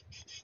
Замотую.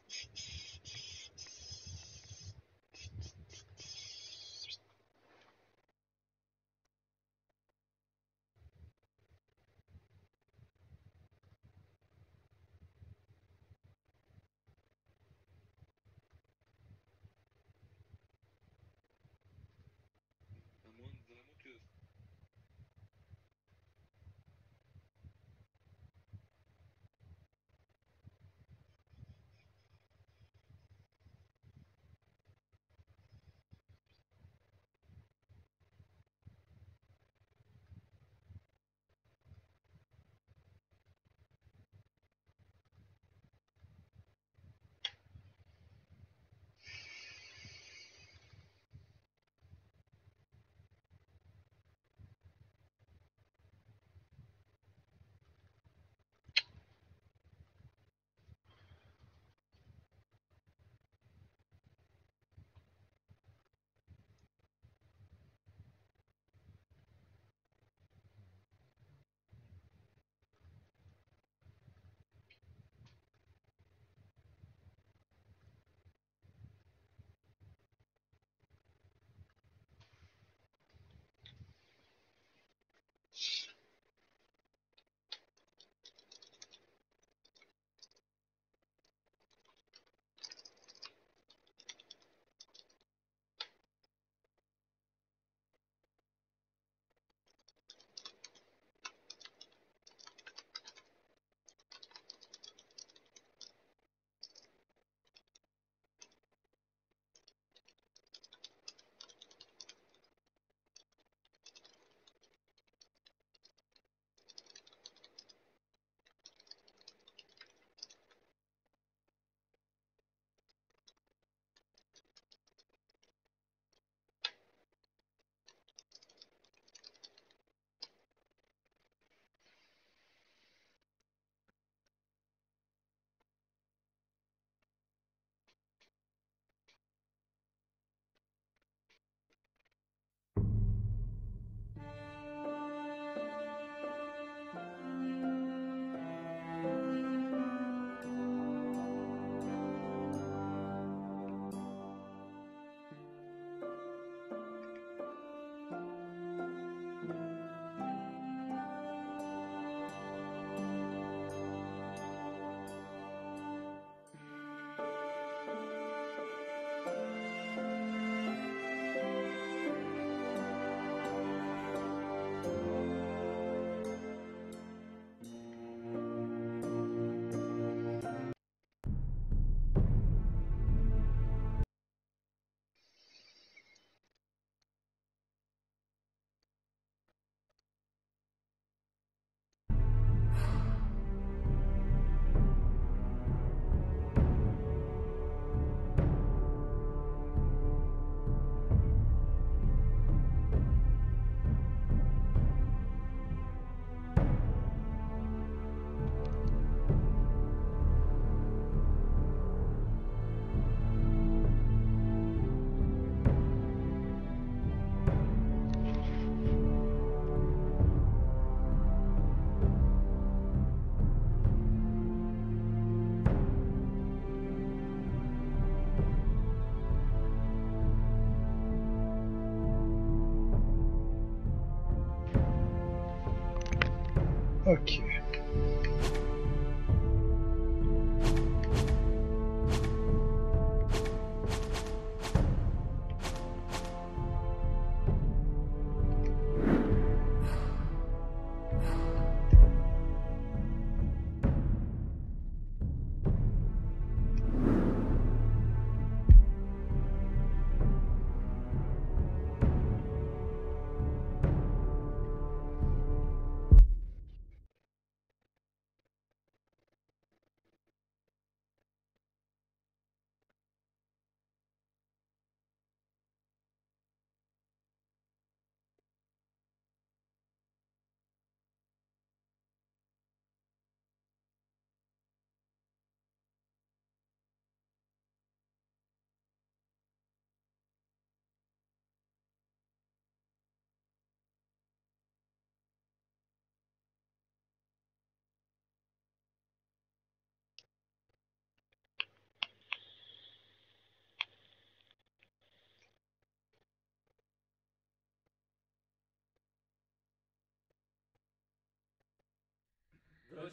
Ok.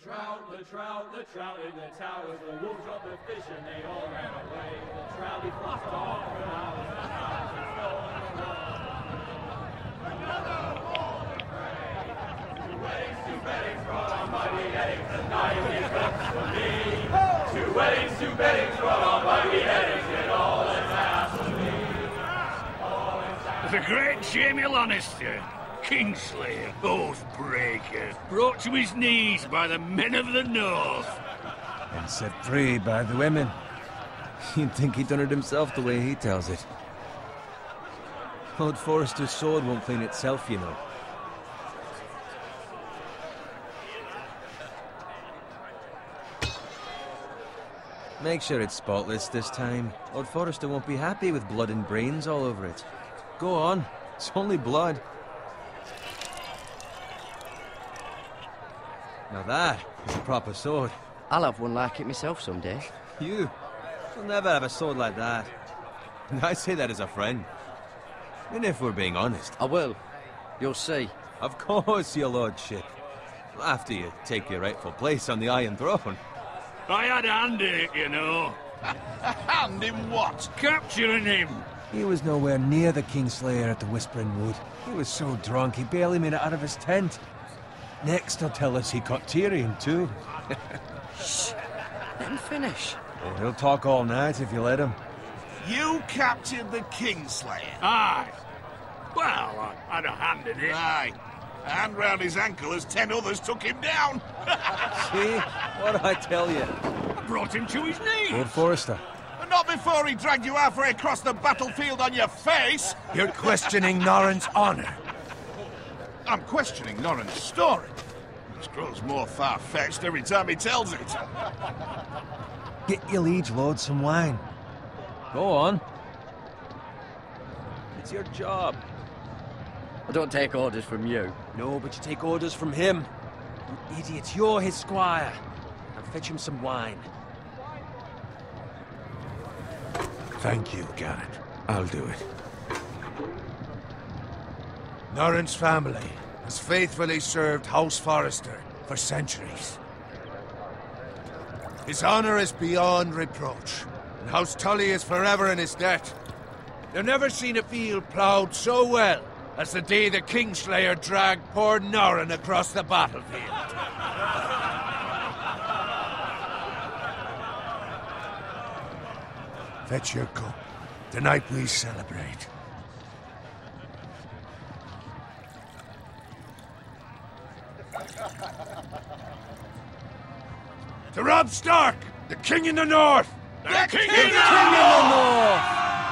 The trout in the towers, the wolves dropped the fish and they all ran away. The trouty flopped off for hours and hours and stolen the world. Another haul of prey. Two weddings brought on by the eggs, and now you get cooks for me. Two weddings brought on by the eggs, and all that's asked for me. The great Jamie Lannister, Kingslayer, Oathbreaker, brought to his knees by the men of the North. And set free by the women. You'd think he'd done it himself the way he tells it. Old Forrester's sword won't clean itself, you know. Make sure it's spotless this time. Lord Forrester won't be happy with blood and brains all over it. Go on. It's only blood. Now that is a proper sword. I'll have one like it myself someday. You'll never have a sword like that. And I say that as a friend. And if we're being honest. I will. You'll see. Of course, your lordship. After you take your rightful place on the Iron Throne. I had a hand in it, you know. Hand in what? Capturing him. He was nowhere near the Kingslayer at the Whispering Wood. He was so drunk he barely made it out of his tent. Next he'll tell us he caught Tyrion too. Shh. Let him finish. Oh, he'll talk all night if you let him. You captured the Kingslayer? Aye. Well, I had a hand in it. Aye. A hand round his ankle as 10 others took him down. See? What'd I tell you? I brought him to his knees. Lord Forrester. And not before he dragged you halfway across the battlefield on your face. You're questioning Norrin's honor. I'm questioning Norrin's story. This grows more far-fetched every time he tells it. Get your liege lord some wine. Go on. It's your job. I don't take orders from you. No, but you take orders from him. You idiot, you're his squire. Now fetch him some wine. Thank you, Garrett. I'll do it. Norrin's family has faithfully served House Forrester for centuries. His honor is beyond reproach, and House Tully is forever in his debt. They've never seen a field ploughed so well as the day the Kingslayer dragged poor Norrin across the battlefield. Fetch your cup. Tonight we celebrate. To Robb Stark, the King in the North! The King in the North!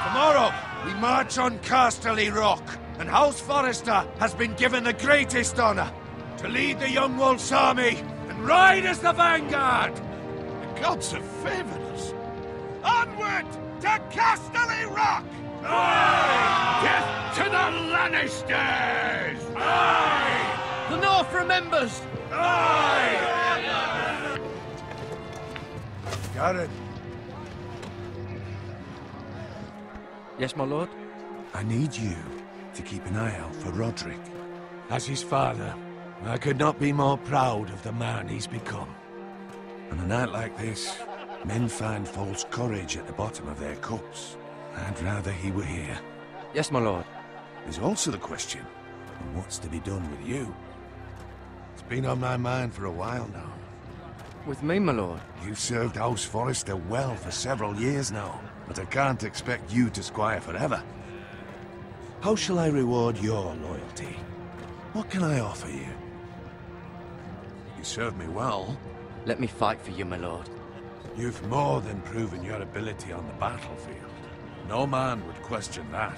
Tomorrow, we march on Casterly Rock, and House Forrester has been given the greatest honor to lead the Young Wolf's army and ride as the vanguard! The gods have favored us. Onward to Casterly Rock! Aye! Death to the Lannisters! Aye! The North remembers! Aye! Garrett, Yes, my lord? I need you to keep an eye out for Roderick. As his father, I could not be more proud of the man he's become. On a night like this, men find false courage at the bottom of their cups. I'd rather he were here. Yes, my lord. There's also the question of what's to be done with you. It's been on my mind for a while now. With me, my lord? You've served House Forrester well for several years now, but I can't expect you to squire forever. How shall I reward your loyalty? What can I offer you? You served me well. Let me fight for you, my lord. You've more than proven your ability on the battlefield. No man would question that.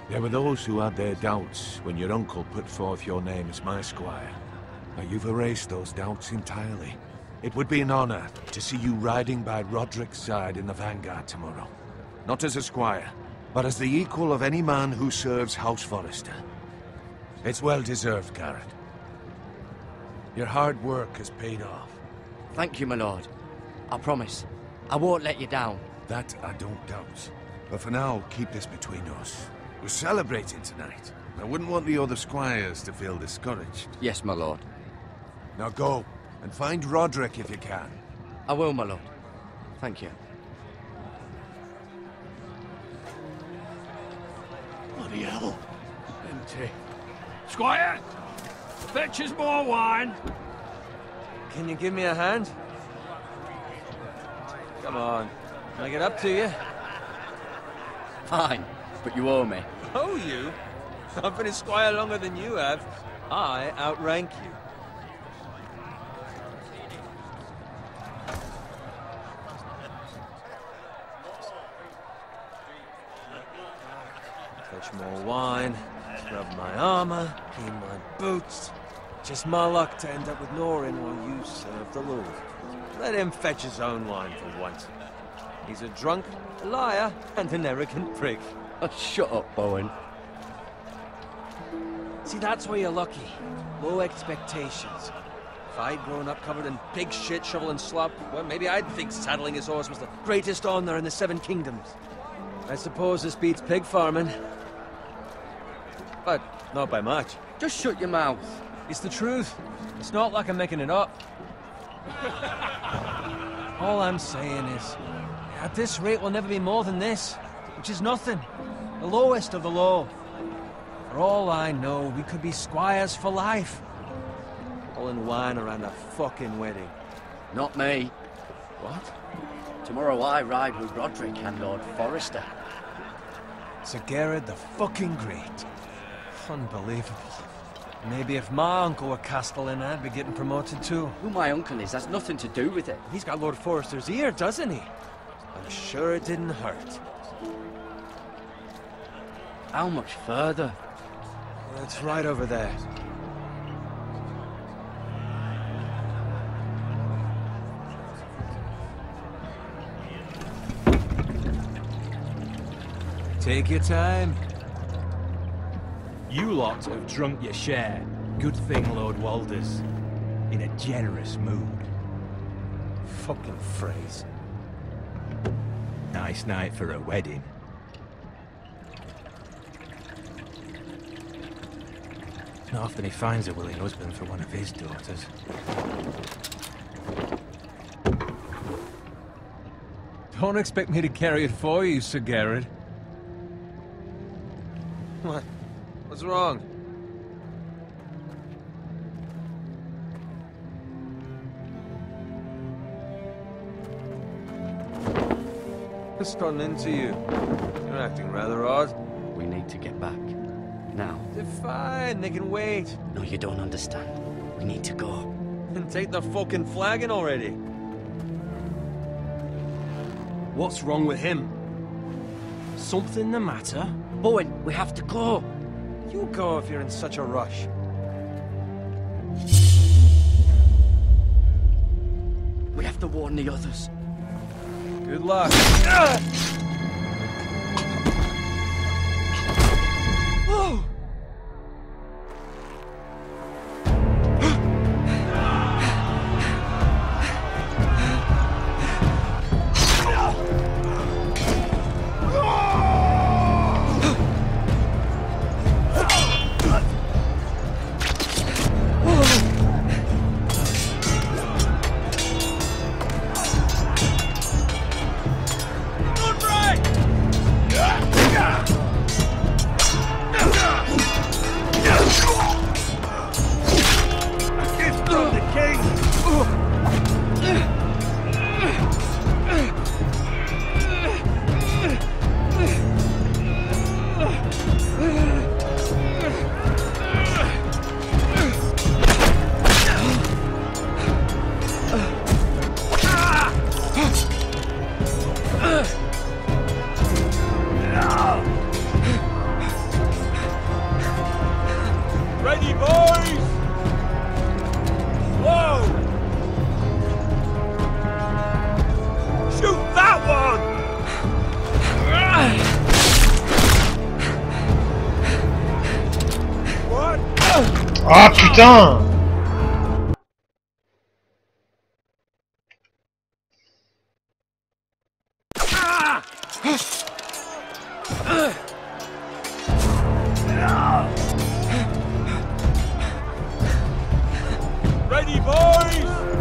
There were those who had their doubts when your uncle put forth your name as my squire. But you've erased those doubts entirely. It would be an honor to see you riding by Roderick's side in the vanguard tomorrow. Not as a squire, but as the equal of any man who serves House Forrester. It's well deserved, Garrett. Your hard work has paid off. Thank you, my lord. I promise. I won't let you down. That I don't doubt. But for now, keep this between us. We're celebrating tonight. I wouldn't want the other squires to feel discouraged. Yes, my lord. Now go. And find Roderick if you can. I will, my lord. Thank you. Bloody hell. Empty. Squire! Fetch us more wine! Can you give me a hand? Come on. Can I get up to you? Fine, but you owe me. Oh, you? I've been a squire longer than you have. I outrank you. Fetch more wine, scrub my armor, clean my boots. Just my luck to end up with Norin while you serve the Lord. Let him fetch his own wine for once. He's a drunk, a liar, and an arrogant prick. Oh, shut up, Bowen. See, that's where you're lucky. Low expectations. If I'd grown up covered in pig shit, shovel and slop, well, maybe I'd think saddling his horse was the greatest honor in the Seven Kingdoms. I suppose this beats pig farming. But not by much. Just shut your mouth. It's the truth. It's not like I'm making it up. All I'm saying is, at this rate we'll never be more than this, which is nothing. The lowest of the low. For all I know, we could be squires for life. Pulling wine around a fucking wedding. Not me. What? Tomorrow I ride with Roderick and Lord Forrester. Sir Gerard the fucking Great. Unbelievable. Maybe if my uncle were Castellan, I'd be getting promoted too. Who my uncle is has nothing to do with it. He's got Lord Forrester's ear, doesn't he? I'm sure it didn't hurt. How much further? It's right over there. Take your time. You lot have drunk your share. Good thing Lord Walder's in a generous mood. Fucking phrase. Nice night for a wedding. Not often he finds a willing husband for one of his daughters. Don't expect me to carry it for you, Sir Gerard. What? What's wrong? What's gotten into you? You're acting rather odd. We need to get back. Now. They're fine, they can wait. No, you don't understand. We need to go. Then take the fucking flagon already. What's wrong with him? Something the matter? Bowen, we have to go. You go if you're in such a rush. We have to warn the others. Good luck. Oh! Ready, boys! Whoa! Shoot that one! What? Ah putain! Ready, boys!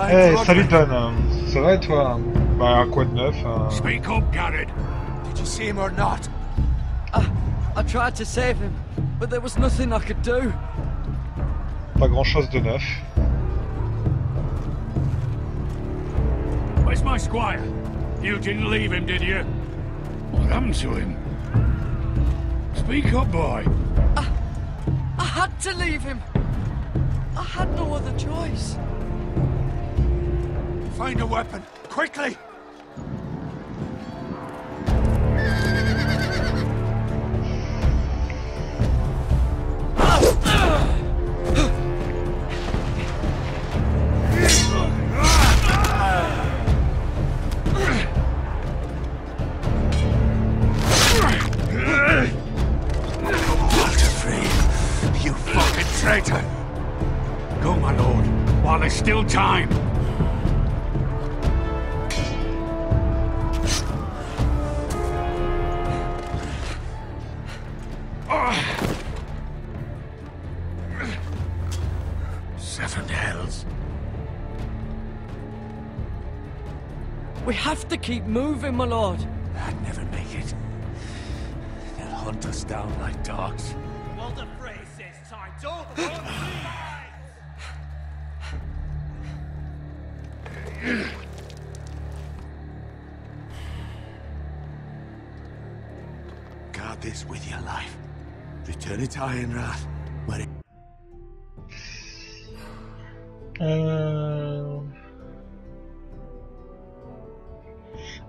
Hey, salut Don. Ça va et toi? Bah, quoi de neuf? Speak up, Garrett. Did you see him or not? I tried to save him, but there was nothing I could do. Pas grand chose de neuf. Where's my squire? You didn't leave him, did you? What happened to him? Speak up, boy. I had to leave him. I had no other choice. Find a weapon, quickly! You fucking traitor! Go, my lord, while there's still time. Seven hells. We have to keep moving, my lord. I'd never make it. They'll hunt us down like dogs. Walder Frey says time. Don't run! Guard this with your life. Return it to Ironrath, where it...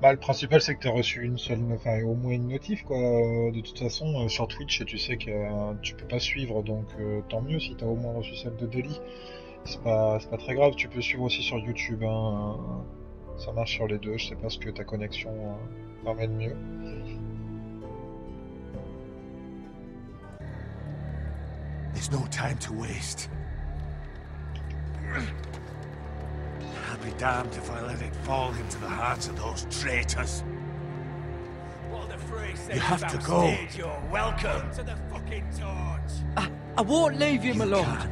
Bah, le principal, c'est que t'as reçu une seule, enfin, au moins une notif, quoi. De toute façon, sur Twitch, tu sais que tu peux pas suivre, donc tant mieux si t'as au moins reçu celle de Delhi. C'est pas très grave, tu peux suivre aussi sur YouTube, hein. Ça marche sur les deux, je sais pas ce que ta connexion permet de mieux. There's no time to waste. I'll be damned if I let it fall into the hands of those traitors. Walder Frey says You have to go. backstage, you're welcome to the fucking torch. I won't leave you, my You lord. can,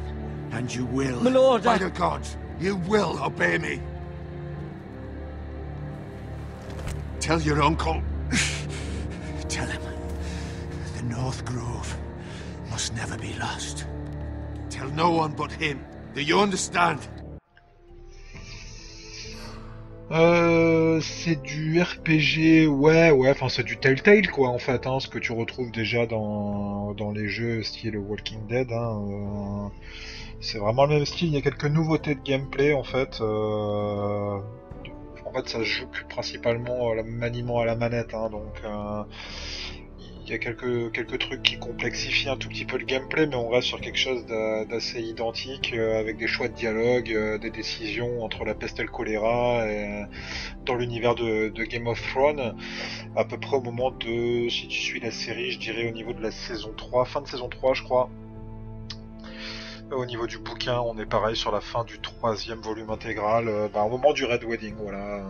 and you will. My lord, By the gods, you will obey me. Tell your uncle. Tell him. The North Grove must never be lost. Tell no one but him. Do you understand? C'est du RPG, ouais, enfin c'est du Telltale quoi en fait, hein, ce que tu retrouves déjà dans les jeux style Walking Dead, hein, c'est vraiment le même style, il y a quelques nouveautés de gameplay en fait, ça se joue principalement le maniement à la manette, hein, donc il y a quelques trucs qui complexifient un tout petit peu le gameplay, mais on reste sur quelque chose d'assez identique, avec des choix de dialogue, des décisions entre la peste et le choléra, et, dans l'univers de Game of Thrones, à peu près au moment de, si tu suis la série, je dirais au niveau de la saison 3, fin de saison 3 je crois. Au niveau du bouquin, on est pareil sur la fin du 3e volume intégral, au moment du Red Wedding, voilà.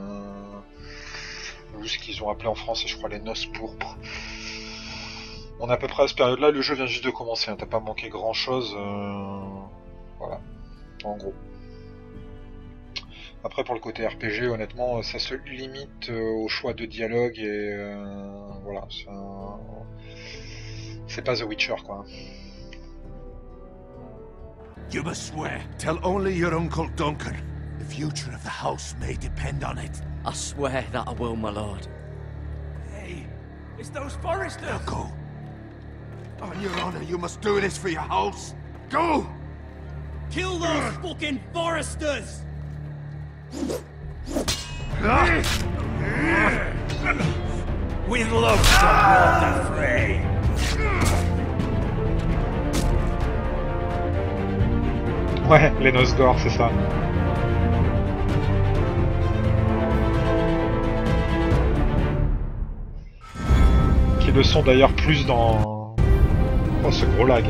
Ou ce qu'ils ont appelé en français, je crois, les noces pourpres. On est à peu près à cette période-là, le jeu vient juste de commencer, hein, t'as pas manqué grand-chose, voilà, en gros. Après, pour le côté RPG, honnêtement, ça se limite au choix de dialogue et voilà, c'est pas The Witcher, quoi. You must swear. Tell only your Uncle Duncan. The future of the house may depend on it. I swear that I will, my lord. Hey, it's those foresters. Now go. On your honor, you must do this for your house. Go! Kill those fucking foresters. With love from Walder Frey. Ouais, les noces d'or, c'est ça. Qui le sont d'ailleurs plus dans... Oh, ce gros lag.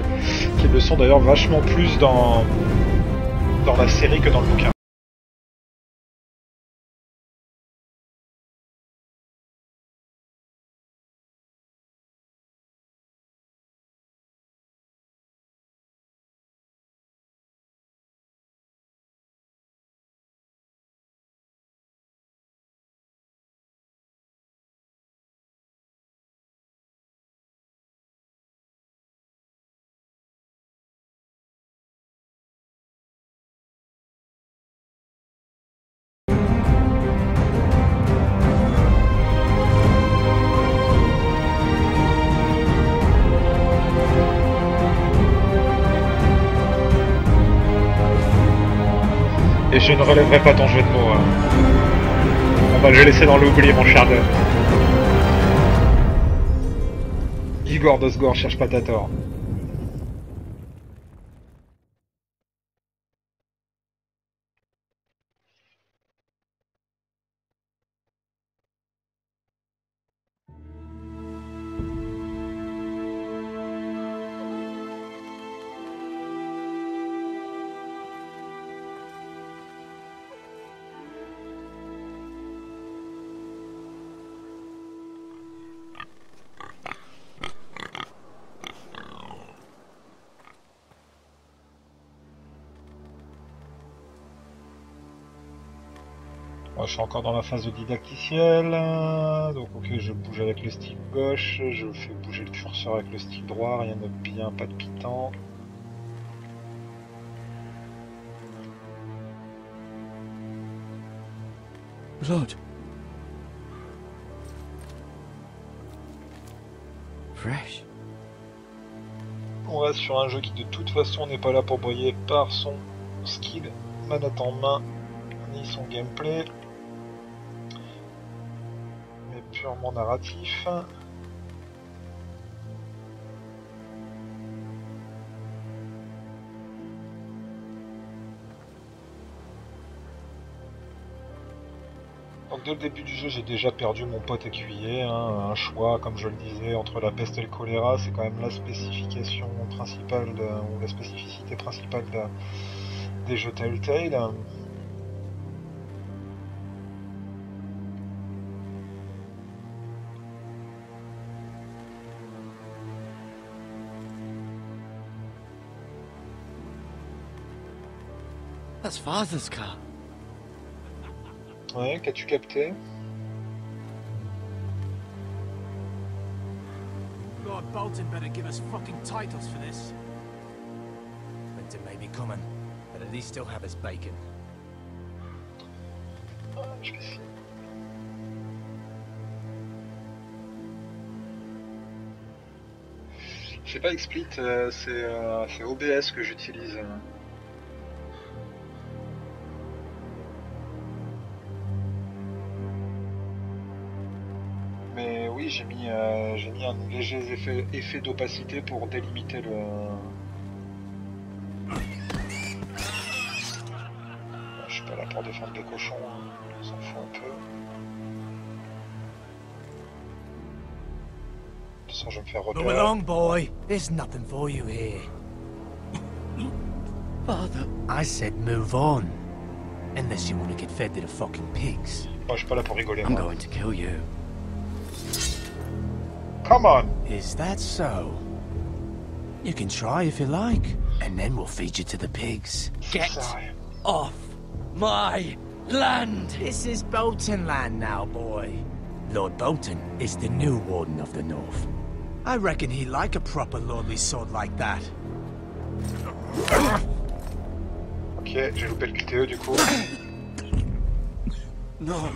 Qui le sont d'ailleurs vachement plus dans la série que dans le bouquin. Je ne relèverai pas ton jeu de mots. Hein. On va le laisser dans l'oubli, mon cher Dun. Igor Dosgor cherche pas ta tort. Je suis encore dans la phase de didacticiel, donc ok, je bouge avec le stick gauche, je fais bouger le curseur avec le stick droit, rien de bien palpitant. Blood. Fresh. On reste sur un jeu qui de toute façon n'est pas là pour briller par son skill, manette en main, ni son gameplay. Purement narratif. Donc dès le début du jeu, j'ai déjà perdu mon pote écuyer, hein, un choix, comme je le disais, entre la peste et le choléra, c'est quand même la spécification principale, ou la spécificité principale des jeux Telltale. That's Father's car. Ouais, qu'as-tu capté? Lord Bolton better give us fucking titles for this. Winter may be coming, but at least still have his bacon. Je vais essayer. Je sais pas, Explit, c'est OBS que j'utilise. Mais oui, j'ai mis un léger effet d'opacité pour délimiter le... Je suis pas là pour défendre les cochons, on s'en fout un peu. De toute façon, je vais me faire repérer. Go along, boy. There's nothing for you here. Father. I said move on. Unless you want to get fed to the fucking pigs. Moi, je suis pas là pour rigoler. I'm Moi. going to kill you. Come on! Is that so? You can try if you like, and then we'll feed you to the pigs. Get off my land! This is Bolton land now, boy. Lord Bolton is the new Warden of the North. I reckon he like a proper lordly sword like that. Ok, j'ai loupé le QTE du coup. No.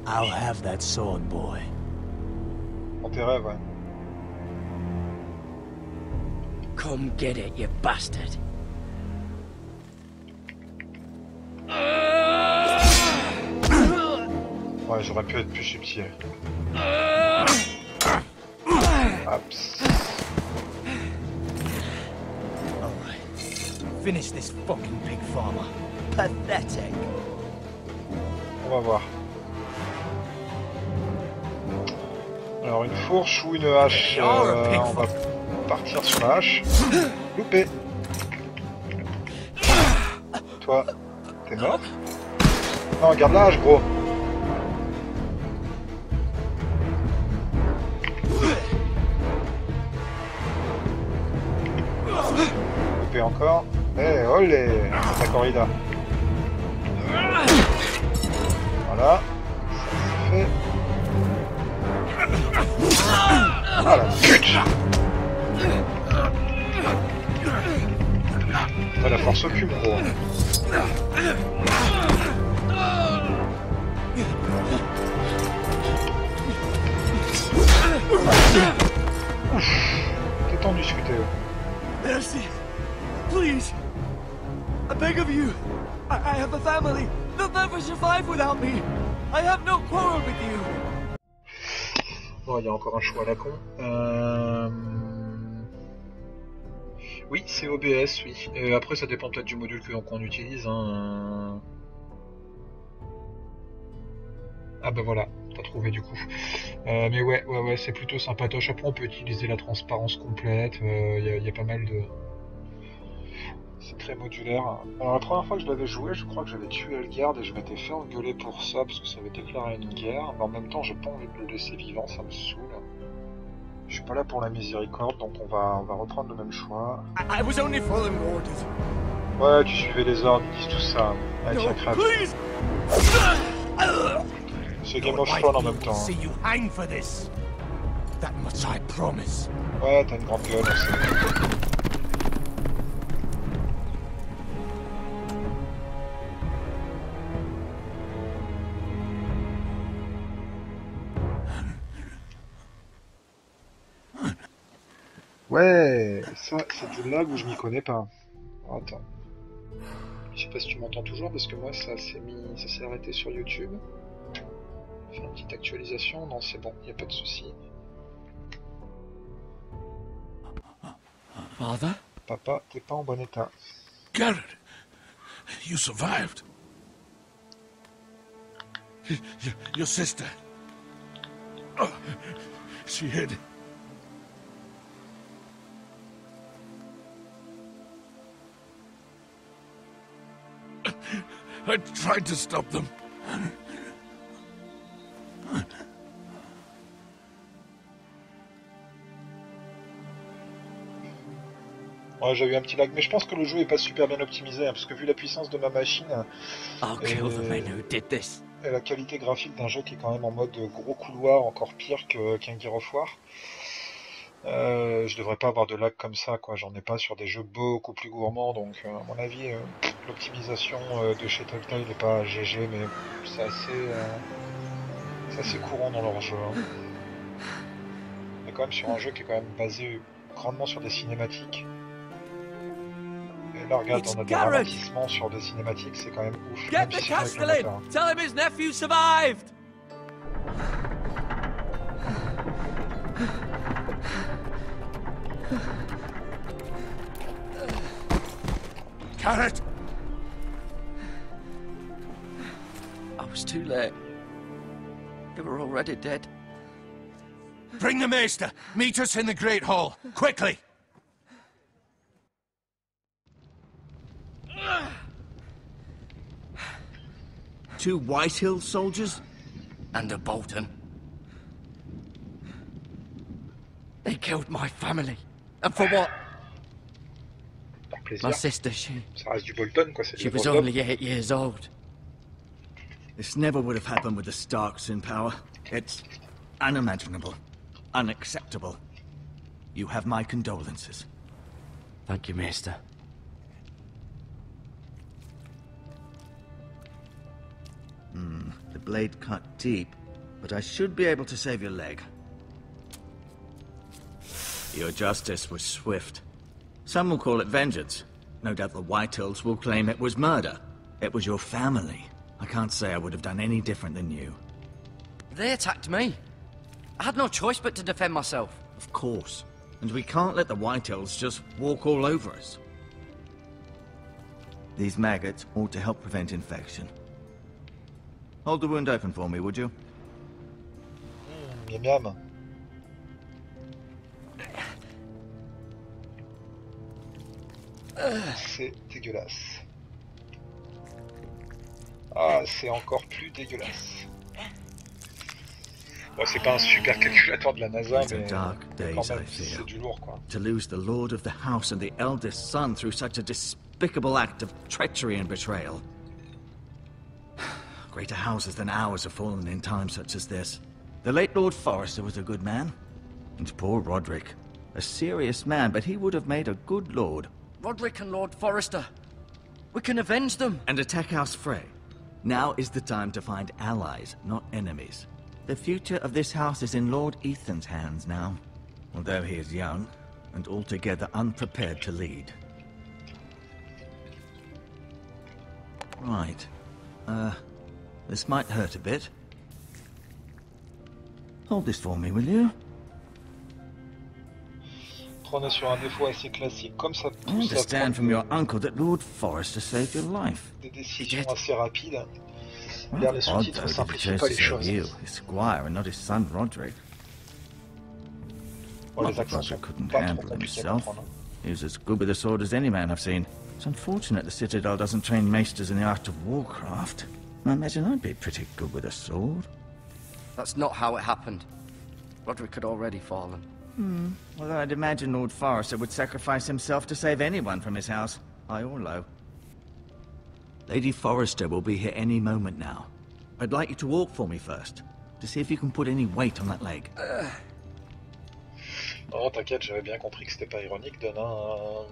I'll have that sword, boy. Dans tes rêves, ouais. Come get it, you bastard. Ouais, j'aurais pu être plus subtil. Ups. Finish this fucking pig farmer. Pathetic. On va voir. Alors une fourche ou une hache, on va partir sur la hache. Loupé. Toi, t'es mort? Non, regarde la hache, gros. Loupé encore. Eh, olé, la corrida. Voilà, ça c'est fait. Ah la pute! T'as la force au cul, mon gros. Ouf, t'es tendu ce que t'es. Mercy, please. I beg of you. I have a family. They'll never survive without me. I have no quarrel with you. Bon, il y a encore un choix à la con. Oui, c'est OBS, oui. Après, ça dépend peut-être du module qu'on utilise. Hein. Ah bah voilà, t'as trouvé du coup. Mais ouais, c'est plutôt sympatoche. Après, on peut utiliser la transparence complète. Il y a pas mal de... C'est très modulaire. Alors la première fois que je l'avais joué, je crois que j'avais tué Elgard et je m'étais fait engueuler pour ça parce que ça avait déclaré une guerre. Mais en même temps, j'ai pas envie de le laisser vivant, ça me saoule. Je suis pas là pour la miséricorde, donc on va reprendre le même choix. I was only following orders. Ouais, tu suivais les ordres, ils disent tout ça. Allez, tiens, crève. C'est Game of Thrones en même temps. See you hang for this. That much I promise. Ouais, t'as une grande gueule, on sait. Ouais, ça c'est du lag où je m'y connais pas. Alors, attends. Je sais pas si tu m'entends toujours parce que moi ça s'est arrêté sur YouTube. Faire une petite actualisation, non c'est bon, y a pas de souci. Father? Papa, t'es pas en bon état. Garrett, you survived. Your sister. Oh, she hid. I tried to stop them. Ouais, j'ai eu un petit lag, mais je pense que le jeu est pas super bien optimisé, hein, parce que vu la puissance de ma machine et la qualité graphique d'un jeu qui est quand même en mode gros couloir, encore pire qu'un Gears of War, je devrais pas avoir de lag comme ça, quoi. J'en ai pas sur des jeux beaucoup plus gourmands, donc à mon avis, l'optimisation de chez Telltale n'est pas GG, mais c'est assez courant dans leur jeu. Hein. On est quand même sur un jeu qui est quand même basé grandement sur des cinématiques. Et là, regarde, on a des ralentissements sur des cinématiques, c'est quand même ouf. Get Même the si c'est avec le Castellan! moteur. Tell him his nephew survived! Garrett! I was too late. They were already dead. Bring the Maester. Meet us in the Great Hall. Quickly! Two Whitehill soldiers? And a Bolton. They killed my family. And for what? Par plaisir. My sister, she Ça reste du Bolton, quoi. C'est was du Bolton. only 8 years old. This never would have happened with the Starks in power. It's unimaginable. Unacceptable. You have my condolences. Thank you, Maester. The blade cut deep, but I should be able to save your leg. Your justice was swift. Some will call it vengeance. No doubt the Whitehills will claim it was murder. It was your family. I can't say I would have done any different than you. They attacked me. I had no choice but to defend myself. Of course. And we can't let the Whitehills just walk all over us. These maggots ought to help prevent infection. Hold the wound open for me, would you? Miam miam. C'est dégueulasse. Ah, c'est encore plus dégueulasse. Bon, c'est pas un super calculateur de la NASA, These are mais dark days, quand même, I fear. c'est du lourd, quoi. To lose the lord of the house and the eldest son through such a despicable act of treachery and betrayal. Greater houses than ours have fallen in times such as this. The late Lord Forrester was a good man. And poor Roderick. A serious man, but he would have made a good lord. Roderick and Lord Forrester. We can avenge them. And attack House Frey. Now is the time to find allies, not enemies. The future of this house is in Lord Ethan's hands now. Although he is young, and altogether unprepared to lead. Right. This might hurt a bit. Hold this for me, will you? On est sur un défaut assez classique, comme ça I pousse à understand from your prendre uncle that Lord Forrester saved your life. des décisions assez rapides. Well, Regarde, les odd, sous-titres though, that he simplifient chose pas to les save choses. you, his squire, and not his son Roderick. Bon, Not les that accents Roderick sont couldn't pas trop handle compliqués à himself. comprendre. He was as good with a sword as any man I've seen. It's unfortunate the Citadel doesn't train maesters in the art of warcraft. I imagine I'd be pretty good with a sword. That's not how it happened. Roderick had already fallen. Well, I'd imagine Lord Forrester would sacrifice himself to save anyone from his house, high or low. Lady Forrester will be here any moment now. I'd like you to walk for me first, to see if you can put any weight on that leg. Non, t'inquiète, j'avais bien compris que c'était pas ironique, Donna.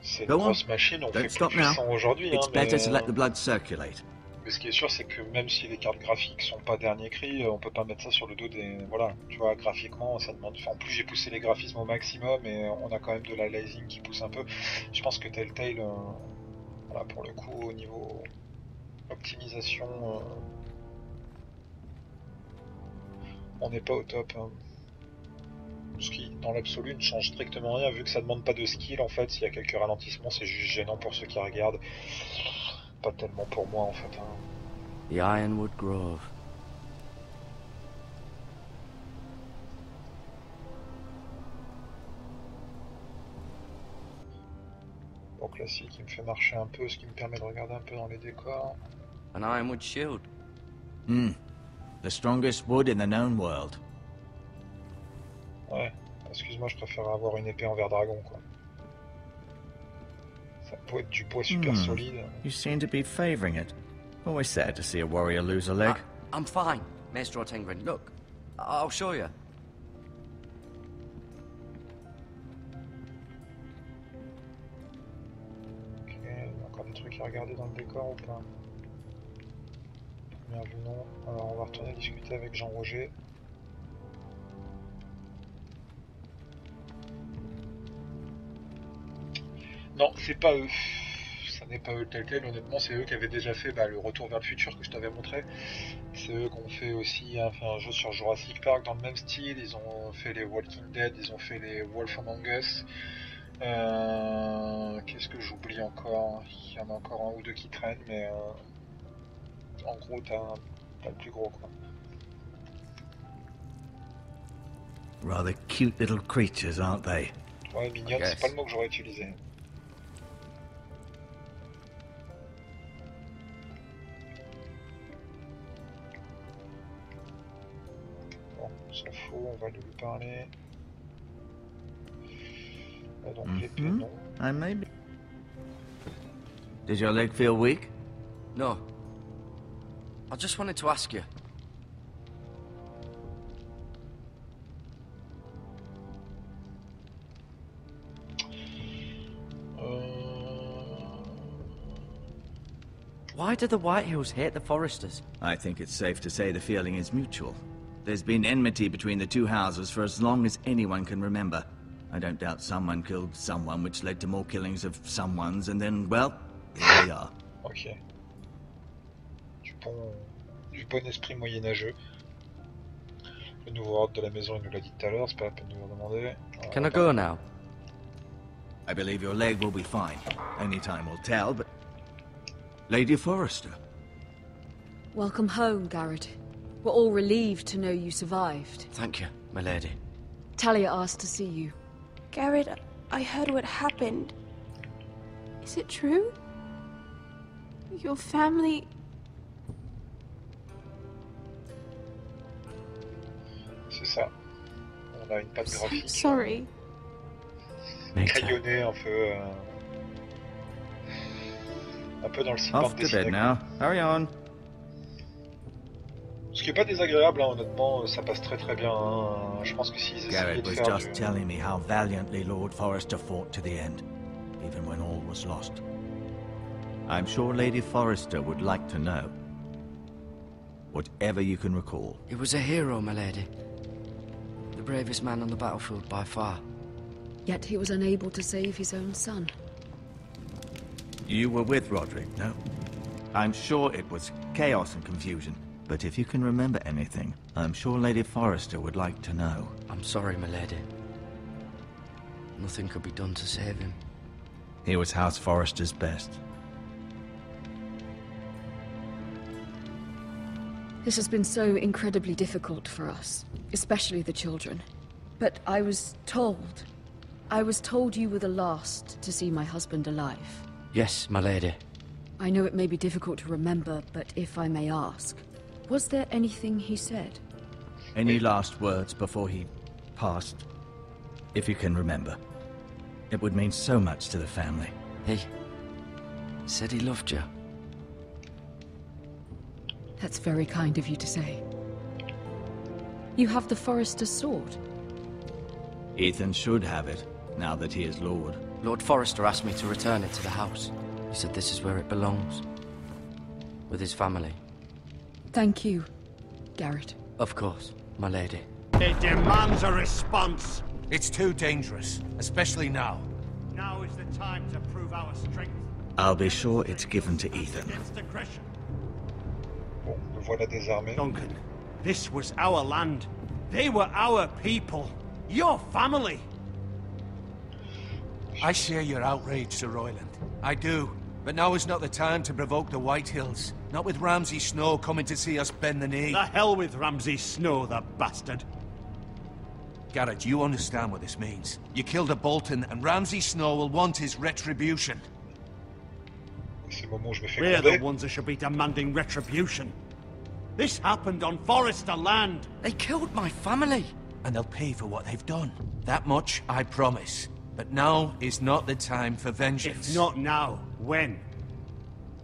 C'est une Go on. grosse machine, on fait Don't plus stop now. puissant aujourd'hui. It's Hein, better to mais... let the blood circulate. Mais ce qui est sûr, c'est que même si les cartes graphiques sont pas dernier cri, on peut pas mettre ça sur le dos des... Voilà, tu vois, graphiquement, ça demande... Enfin, en plus, j'ai poussé les graphismes au maximum et on a quand même de la l'aliasing qui pousse un peu. Je pense que Telltale, voilà, pour le coup, au niveau optimisation, on n'est pas au top. Hein. Ce qui, dans l'absolu, ne change strictement rien, vu que ça demande pas de skill, en fait. S'il y a quelques ralentissements, c'est juste gênant pour ceux qui regardent. Pas tellement pour moi en fait. Hein. The Ironwood Grove. Bon, classique, il me fait marcher un peu, ce qui me permet de regarder un peu dans les décors. An Ironwood shield. The strongest wood in the known world. Ouais, excuse-moi, je préfère avoir une épée en verre dragon quoi. Ça peut être du bois super solide. You seem to be favoring it. Always sad to see a warrior lose a leg. I'm fine, Maester Ortengren. Look, I'll show you. Ok, il y a encore des trucs à regarder dans le décor ou pas? Première vue non. Alors on va retourner discuter avec Jean-Roger. Non, c'est pas eux. Ça n'est pas eux Telltale, honnêtement, c'est eux qui avaient déjà fait le Retour vers le futur que je t'avais montré. C'est eux qui ont fait aussi un jeu sur Jurassic Park dans le même style. Ils ont fait les Walking Dead, ils ont fait les Wolf Among Us. Qu'est-ce que j'oublie encore? Il y en a encore un ou deux qui traînent, mais en gros, t'as le plus gros quoi. Rather cute little creatures, aren't they? Ouais, mignonne, c'est pas le mot que j'aurais utilisé. Bon, on s'en fout, on va lui parler. Donc l'épée, non. I may be. Did your leg feel weak? No. I just wanted to ask you. Why did the Whitehills hate the Forresters? I think it's safe to say the feeling is mutual. There's been enmity between the two houses for as long as anyone can remember. I don't doubt someone killed someone, which led to more killings of someone's, and then, well, here we are. Ok. Du bon esprit moyenâgeux. Le nouveau ordre de la maison, il nous l'a dit tout à l'heure, c'est pas la peine de nous demander. Can I go now? I believe your leg will be fine. Only time will tell, but... Lady Forrester. Welcome home, Garrett. We're all relieved to know you survived. Thank you, my lady. Talia asked to see you. Garrett, I heard what happened. Is it true? Your family... C'est ça. On a une patte graphique. Sorry. Crayonnée un peu dans le style bande Off to dessinée. bed now. Hurry on. Ce qui est pas désagréable, hein, honnêtement, ça passe très très bien. Hein. Je pense que s'ils essayaient Garrett de was faire just telling me how valiantly Lord Forrester fought to the end, even when all was lost. I'm sure Lady Forrester would like to know. Whatever you can recall. He was a hero, my lady. The bravest man on the battlefield by far. Yet he was unable to save his own son. You were with Roderick, no? I'm sure it was chaos and confusion. But if you can remember anything, I'm sure Lady Forrester would like to know. I'm sorry, milady. Nothing could be done to save him. He was House Forrester's best. This has been so incredibly difficult for us, especially the children. But I was told you were the last to see my husband alive. Yes, my lady. I know it may be difficult to remember, but if I may ask, was there anything he said? Any last words before he passed? If you can remember. It would mean so much to the family. He said he loved you. That's very kind of you to say. You have the Forrester's sword. Ethan should have it, now that he is Lord. Lord Forrester asked me to return it to the house. He said this is where it belongs. With his family. Thank you, Garrett. Of course, my lady. It demands a response. It's too dangerous, especially now. Now is the time to prove our strength. I'll be sure it's given to Ethan. Against aggression. Bon, le voilà désarmé. Duncan, this was our land. They were our people. Your family. I share your outrage, Sir Royland. I do. But now is not the time to provoke the Whitehills. Not with Ramsay Snow coming to see us bend the knee. The hell with Ramsay Snow, the bastard. Garrett, you understand what this means. You killed a Bolton, and Ramsay Snow will want his retribution. We're the ones that should be demanding retribution. This happened on Forrester land. They killed my family. And they'll pay for what they've done. That much, I promise. But now is not the time for vengeance. If not now, when?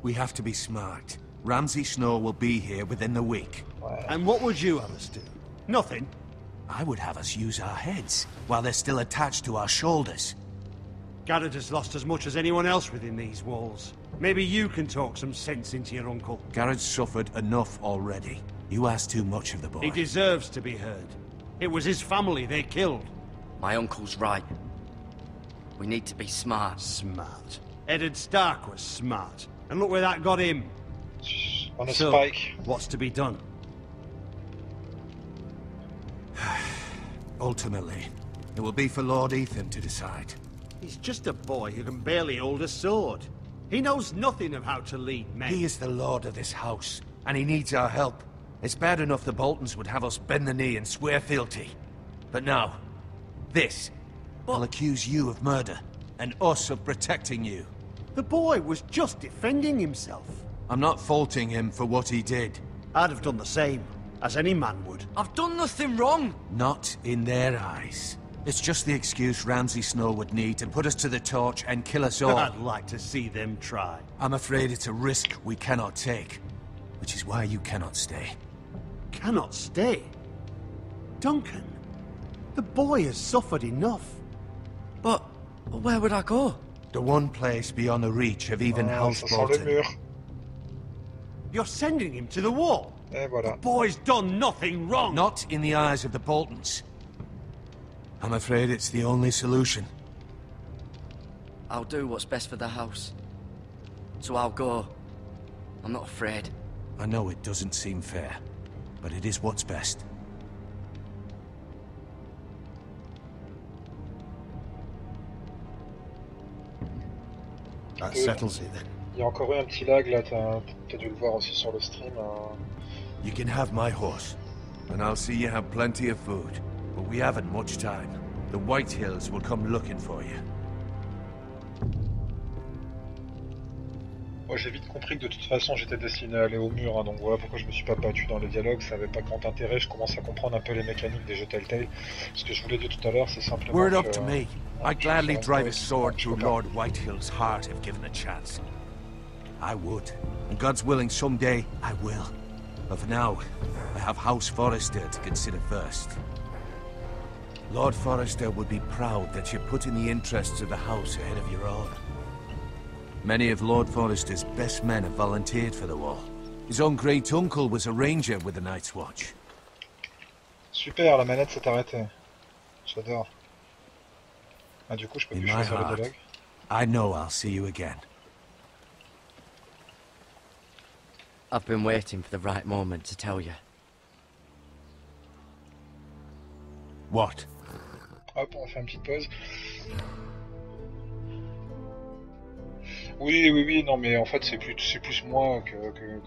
We have to be smart. Ramsay Snow will be here within the week. And what would you have us do? Nothing? I would have us use our heads, while they're still attached to our shoulders. Garrett has lost as much as anyone else within these walls. Maybe you can talk some sense into your uncle. Garrett's suffered enough already. You ask too much of the boy. He deserves to be heard. It was his family they killed. My uncle's right. We need to be smart. Smart. Eddard Stark was smart. And look where that got him. On a so, spike. What's to be done? Ultimately, it will be for Lord Ethan to decide. He's just a boy who can barely hold a sword. He knows nothing of how to lead men. He is the lord of this house, and he needs our help. It's bad enough the Boltons would have us bend the knee and swear fealty. But now, this will accuse you of murder, and us of protecting you. The boy was just defending himself. I'm not faulting him for what he did. I'd have done the same, as any man would. I've done nothing wrong. Not in their eyes. It's just the excuse Ramsay Snow would need to put us to the torch and kill us all. I'd like to see them try. I'm afraid it's a risk we cannot take, which is why you cannot stay. Cannot stay? Duncan, the boy has suffered enough. But where would I go? The one place beyond the reach of even House Bolton. You're sending him to the wall? Voilà. The boy's done nothing wrong. Not in the eyes of the Boltons. I'm afraid it's the only solution. I'll do what's best for the house. So I'll go. I'm not afraid. I know it doesn't seem fair, but it is what's best. That settles it then. Il y a encore eu un petit lag là, t'as dû le voir aussi sur le stream. You can have my horse, and I'll see you have plenty of food. But we haven't much time. The Whitehills will come looking for you. Moi j'ai vite compris que de toute façon j'étais destiné à aller au mur, hein, donc voilà pourquoi je me suis pas battu dans les dialogues, ça avait pas grand intérêt, je commence à comprendre un peu les mécaniques des jeux Telltale. Ce que je voulais dire tout à l'heure, c'est simplement Were it que, up to me, I'd gladly drive a sword through Lord Whitehill's heart if given a chance. I would. And God's willing, someday I will. But for now, I have House Forrester to consider first. Lord Forrester would be proud that you're putting the interests of the house ahead of your own. Many of Lord Forrester's best men have volunteered for the war. His own great uncle was a ranger with the Night's Watch. Super, la manette s'est arrêtée. J'adore. Ah, du coup, je peux plus choisir le dialogue. I know I'll see you again. I've been waiting for the right moment to tell you. What? Hop, on fait une petite pause. Oui, non, mais en fait, c'est plus moi que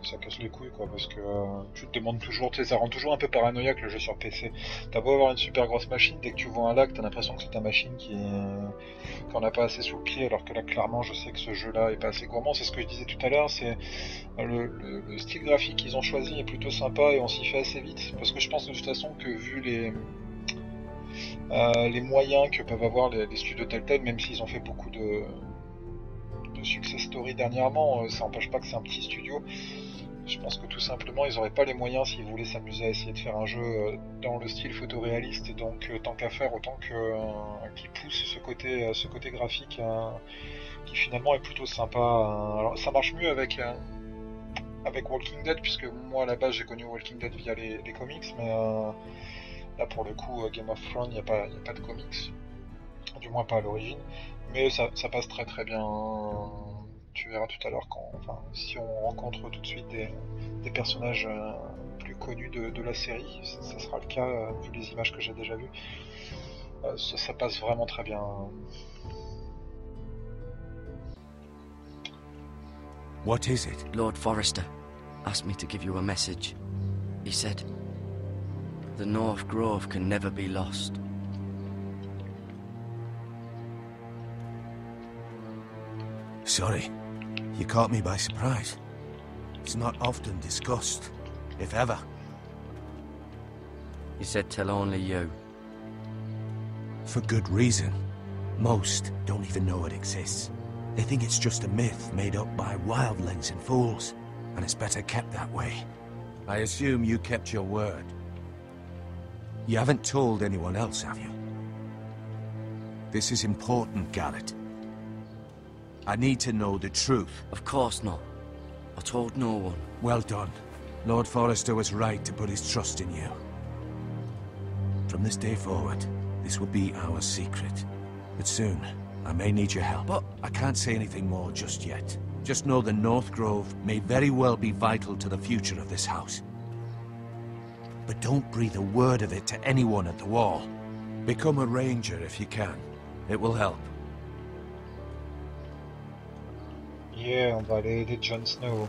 ça casse les couilles, quoi, parce que tu te demandes toujours, tu sais, ça rend toujours un peu paranoïaque le jeu sur PC. T'as beau avoir une super grosse machine, dès que tu vois un lag, t'as l'impression que c'est ta machine qu'on a pas assez sous le pied, alors que là, clairement, je sais que ce jeu-là est pas assez gourmand. C'est ce que je disais tout à l'heure, c'est le style graphique qu'ils ont choisi est plutôt sympa et on s'y fait assez vite, parce que je pense de toute façon que vu les moyens que peuvent avoir les studios Telltale, même s'ils ont fait beaucoup de success story dernièrement, ça n'empêche pas que c'est un petit studio. Je pense que tout simplement ils n'auraient pas les moyens s'ils voulaient s'amuser à essayer de faire un jeu dans le style photoréaliste, donc tant qu'à faire, autant qu'ils poussent ce côté graphique qui finalement est plutôt sympa. Alors ça marche mieux avec Walking Dead, puisque moi à la base j'ai connu Walking Dead via les comics, mais là pour le coup Game of Thrones il n'y a pas de comics, du moins pas à l'origine. Mais ça passe très très bien. Tu verras tout à l'heure si on rencontre tout de suite des personnages plus connus de la série, ça sera le cas vu les images que j'ai déjà vues. Ça passe vraiment très bien. What is it? Lord Forrester asked me to give you a message. He said, the North Grove can never be lost. Sorry, you caught me by surprise. It's not often discussed, if ever. He said tell only you. For good reason. Most don't even know it exists. They think it's just a myth made up by wildlings and fools, and it's better kept that way. I assume you kept your word. You haven't told anyone else, have you? This is important, Garrett. I need to know the truth. Of course not. I told no one. Well done. Lord Forrester was right to put his trust in you. From this day forward, this will be our secret. But soon, I may need your help. But I can't say anything more just yet. Just know the North Grove may very well be vital to the future of this house. But don't breathe a word of it to anyone at the wall. Become a ranger if you can. It will help. Yeah, on va aller aider Jon Snow.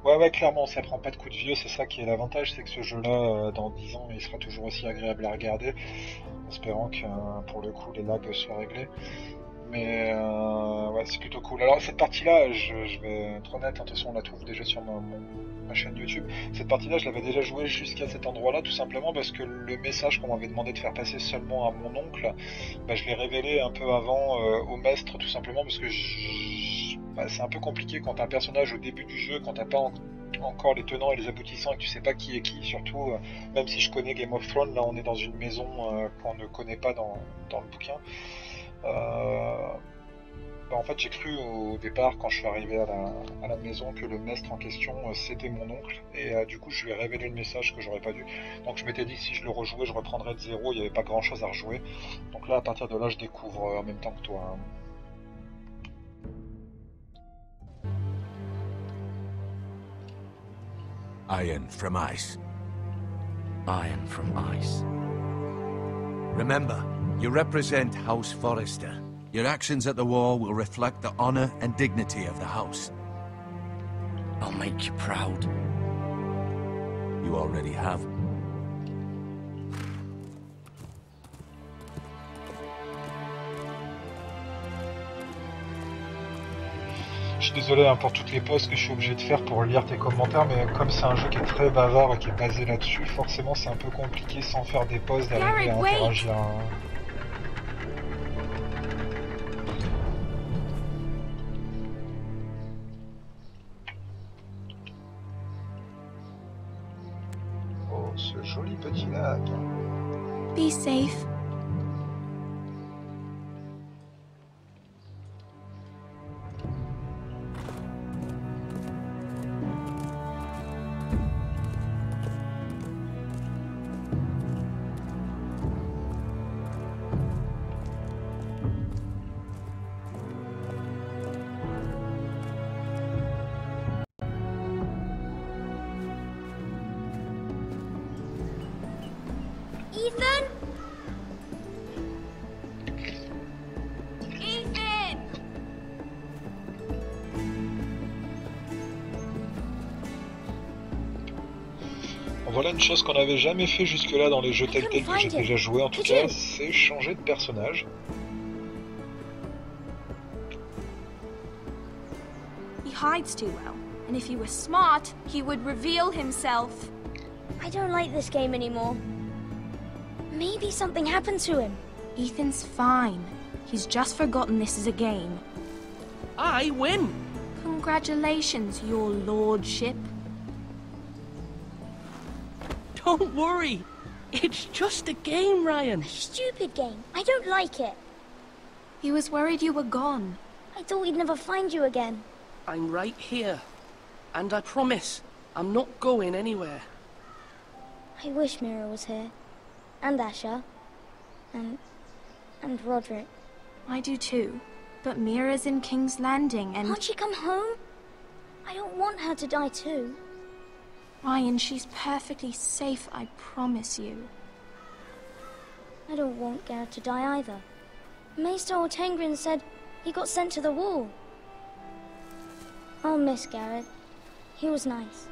Ouais, clairement, ça prend pas de coup de vieux, c'est ça qui est l'avantage, c'est que ce jeu-là, dans 10 ans, il sera toujours aussi agréable à regarder, en espérant que, pour le coup, les lags soient réglés. Mais ouais, c'est plutôt cool. Alors cette partie-là, je vais être honnête, de toute façon on la trouve déjà sur ma chaîne YouTube. Cette partie-là, je l'avais déjà jouée jusqu'à cet endroit-là, tout simplement parce que le message qu'on m'avait demandé de faire passer seulement à mon oncle, je l'ai révélé un peu avant au maître, tout simplement parce que c'est un peu compliqué quand t'as un personnage au début du jeu, quand t'as pas encore les tenants et les aboutissants et que tu sais pas qui est qui, surtout même si je connais Game of Thrones, là on est dans une maison qu'on ne connaît pas dans le bouquin. En fait j'ai cru au départ quand je suis arrivé à la maison que le maître en question c'était mon oncle et du coup je lui ai révélé le message que j'aurais pas dû, donc je m'étais dit que si je le rejouais je reprendrais de zéro, il n'y avait pas grand chose à rejouer, donc là à partir de là je découvre en même temps que toi. Iron from ice. Iron from ice. Remember, you represent House Forrester. Your actions at the wall will reflect the honor and dignity of the house. I'll make you proud. You already have. Je suis désolé pour toutes les pauses que je suis obligé de faire pour lire tes commentaires, mais comme c'est un jeu qui est très bavard et qui est basé là-dessus, forcément c'est un peu compliqué sans faire des pauses d'arriver à interagir. Oh, ce joli petit lac. Be safe. voilà une chose qu'on n'avait jamais fait jusque-là dans les jeux Telltale que j'ai déjà joué en tout cas, c'est changer de personnage. He hides too well, and if he were smart, he would reveal himself. I don't like this game anymore. Maybe something happened to him. Ethan's fine. He's just forgotten this is a game. I win! Congratulations, your lordship. Don't worry. It's just a game, Ryan. A stupid game. I don't like it. He was worried you were gone. I thought we'd never find you again. I'm right here. And I promise, I'm not going anywhere. I wish Mira was here. And Asher. And Roderick. I do too. But Mira's in King's Landing and... Can't she come home? I don't want her to die too. Ryan, she's perfectly safe, I promise you. I don't want Garrett to die either. Maester Ortengrin said he got sent to the wall. I'll miss Garrett. He was nice.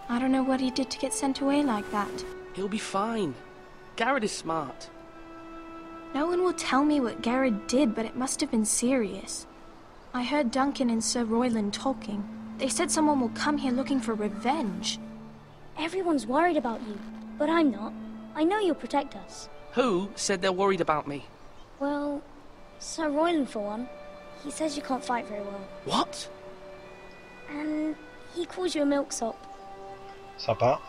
I don't know what he did to get sent away like that. He'll be fine. Garrett is smart. No one will tell me what Garrett did, but it must have been serious. I heard Duncan and Sir Royland talking. They said someone will come here looking for revenge. Everyone's worried about you, but I'm not. I know you'll protect us. Who said they're worried about me? Well, Sir Royland for one. He says you can't fight very well. What? And he calls you a milksop. Sympa.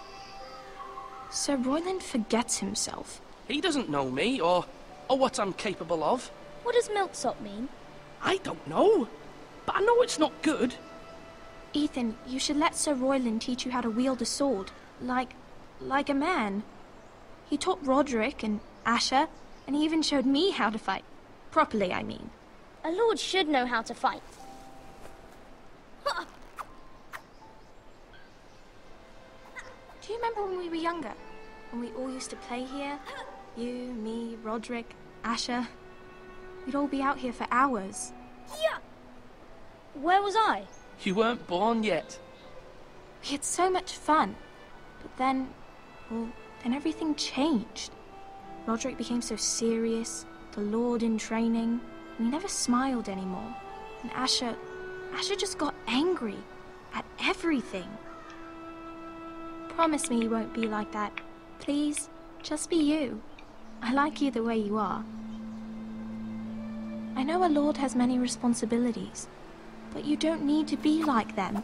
Sir Royland forgets himself. He doesn't know me, or what I'm capable of. What does milksop mean? I don't know, but I know it's not good. Ethan, you should let Sir Royland teach you how to wield a sword, like a man. He taught Roderick and Asher, and he even showed me how to fight. Properly, I mean. A lord should know how to fight. Do you remember when we were younger? When we all used to play here? You, me, Roderick, Asher. We'd all be out here for hours. Yeah. Where was I? You weren't born yet. We had so much fun. But then, well, then everything changed. Roderick became so serious, the Lord in training, and he never smiled anymore. And Asher just got angry at everything. Promise me you won't be like that. Please, just be you. I like you the way you are. I know a lord has many responsibilities, but you don't need to be like them.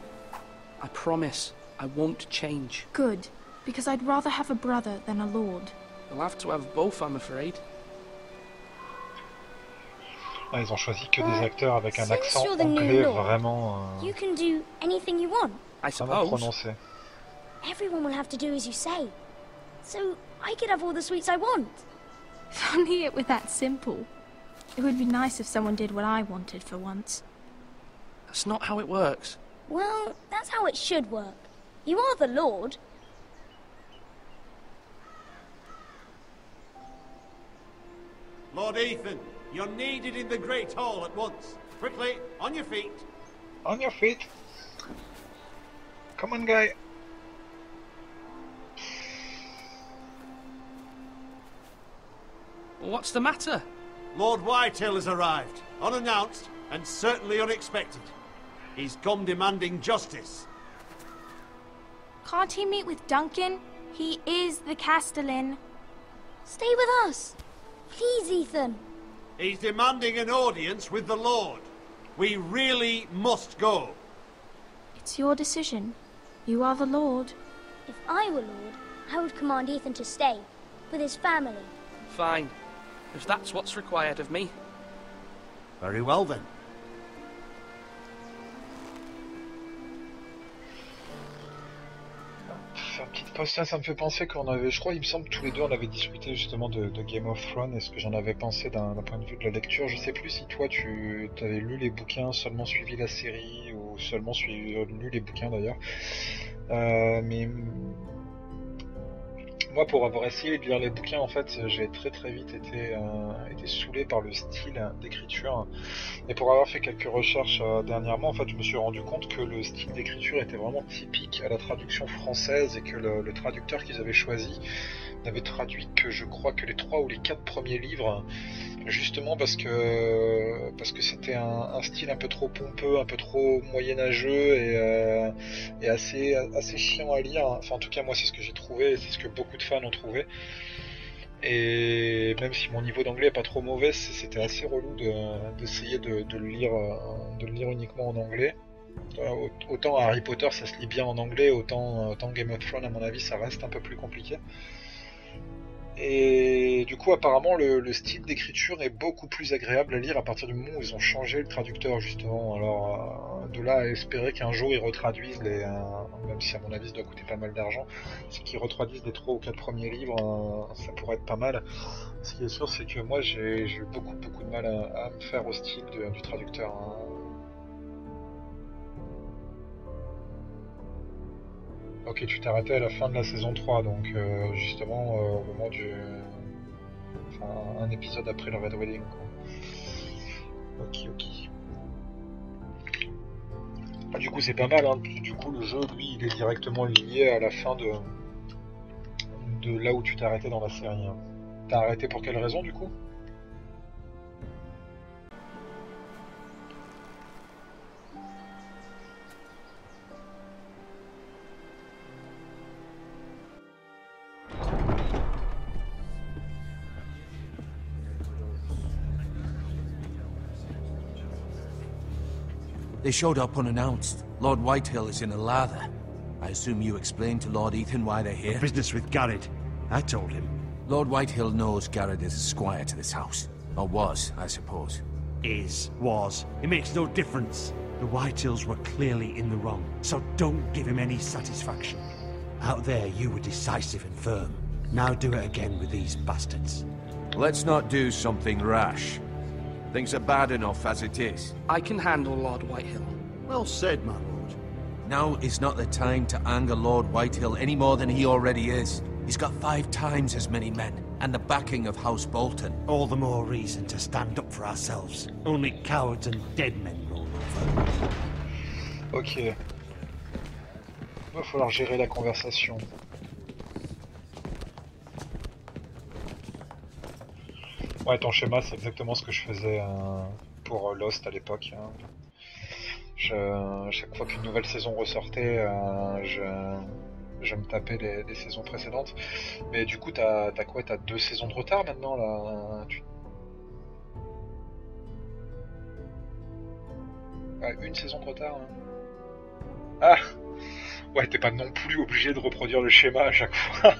I promise I won't change. Good, because I'd rather have a brother than a lord. You'll have to have both, I'm afraid. Ah, ils ont choisi que des acteurs avec un accent anglais vraiment you can do anything you want. I suppose. prononcé. Everyone will have to do as you say. So I could have all the sweets I want. If only it were that simple. It would be nice if someone did what I wanted for once. That's not how it works. Well, that's how it should work. You are the Lord. Lord Ethan, you're needed in the Great Hall at once. Quickly, on your feet. On your feet. Come on, guy. What's the matter? Lord Whitetail has arrived, unannounced and certainly unexpected. He's come demanding justice. Can't he meet with Duncan? He is the Castellan. Stay with us. Please, Ethan. He's demanding an audience with the Lord. We really must go. It's your decision. You are the Lord. If I were Lord, I would command Ethan to stay, with his family. Fine. If that's what's required of me. Very well then. Faire une petite pause, ça me fait penser qu'on avait, je crois, il me semble que tous les deux on avait discuté justement de Game of Thrones et ce que j'en avais pensé d'un point de vue de la lecture. Je sais plus si toi tu avais lu les bouquins, seulement suivi la série ou seulement lu les bouquins d'ailleurs. Mais Moi, pour avoir essayé de lire les bouquins, en fait, j'ai très vite été saoulé par le style d'écriture. Et pour avoir fait quelques recherches dernièrement, en fait, je me suis rendu compte que le style d'écriture était vraiment typique à la traduction française et que le traducteur qu'ils avaient choisi n'avait traduit que, je crois, que les 3 ou les 4 premiers livres, justement parce que c'était un style un peu trop pompeux, un peu trop moyenâgeux et assez chiant à lire. Enfin, en tout cas, moi, c'est ce que j'ai trouvé et c'est ce que beaucoup de fans ont trouvé. Et même si mon niveau d'anglais est pas trop mauvais, c'était assez relou d'essayer de le lire uniquement en anglais. Autant Harry Potter ça se lit bien en anglais, autant Game of Thrones à mon avis ça reste un peu plus compliqué. Et du coup apparemment le style d'écriture est beaucoup plus agréable à lire à partir du moment où ils ont changé le traducteur justement. Alors de là à espérer qu'un jour ils retraduisent même si à mon avis ça doit coûter pas mal d'argent, c'est qu'ils retraduisent les 3 ou 4 premiers livres, ça pourrait être pas mal. Ce qui est sûr c'est que moi j'ai eu beaucoup de mal à me faire au style du traducteur. Ok, tu t'es arrêté à la fin de la saison 3, donc justement au moment un épisode après le Red Wedding, quoi. Ok. Ah, du coup c'est pas mal, hein. Du coup le jeu, lui, il est directement lié à la fin de là où tu t'es arrêté dans la série. Hein. T'as arrêté pour quelle raison, du coup ? They showed up unannounced. Lord Whitehill is in a lather. I assume you explained to Lord Ethan why they're here? Business with Garrett. I told him. Lord Whitehill knows Garrett is a squire to this house. Or was, I suppose. Was. It makes no difference. The Whitehills were clearly in the wrong, so don't give him any satisfaction. Out there, you were decisive and firm. Now do it again with these bastards. Let's not do something rash. Things are bad enough as it is. I can handle Lord Whitehill. Well said, my lord. Now is not the time to anger Lord Whitehill any more than he already is. He's got 5 times as many men, and the backing of House Bolton. All the more reason to stand up for ourselves. Only cowards and dead men roll over. Ok. Va falloir gérer la conversation. Ouais, ton schéma, c'est exactement ce que je faisais pour Lost à l'époque. Chaque fois qu'une nouvelle saison ressortait, je me tapais les saisons précédentes. Mais du coup, t'as quoi? T'as 2 saisons de retard maintenant, là? Ouais, 1 saison de retard. Hein. Ah! Ouais, t'es pas non plus obligé de reproduire le schéma à chaque fois.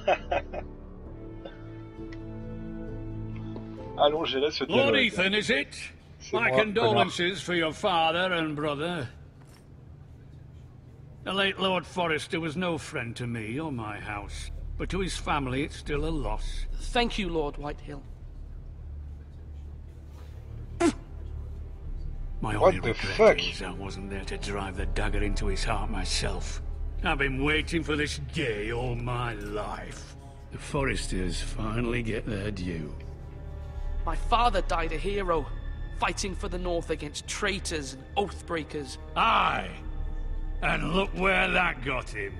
Allons gérer ce dialogue. Lord Ethan, is it? My condolences for your father and brother. The late Lord Forrester was no friend to me or my house, but to his family it's still a loss. Thank you, Lord Whitehill. My only regret is I wasn't there to drive the dagger into his heart myself. I've been waiting for this day all my life. The Forresters finally get their due. My father died a hero, fighting for the North against traitors and oathbreakers. Aye! And look where that got him.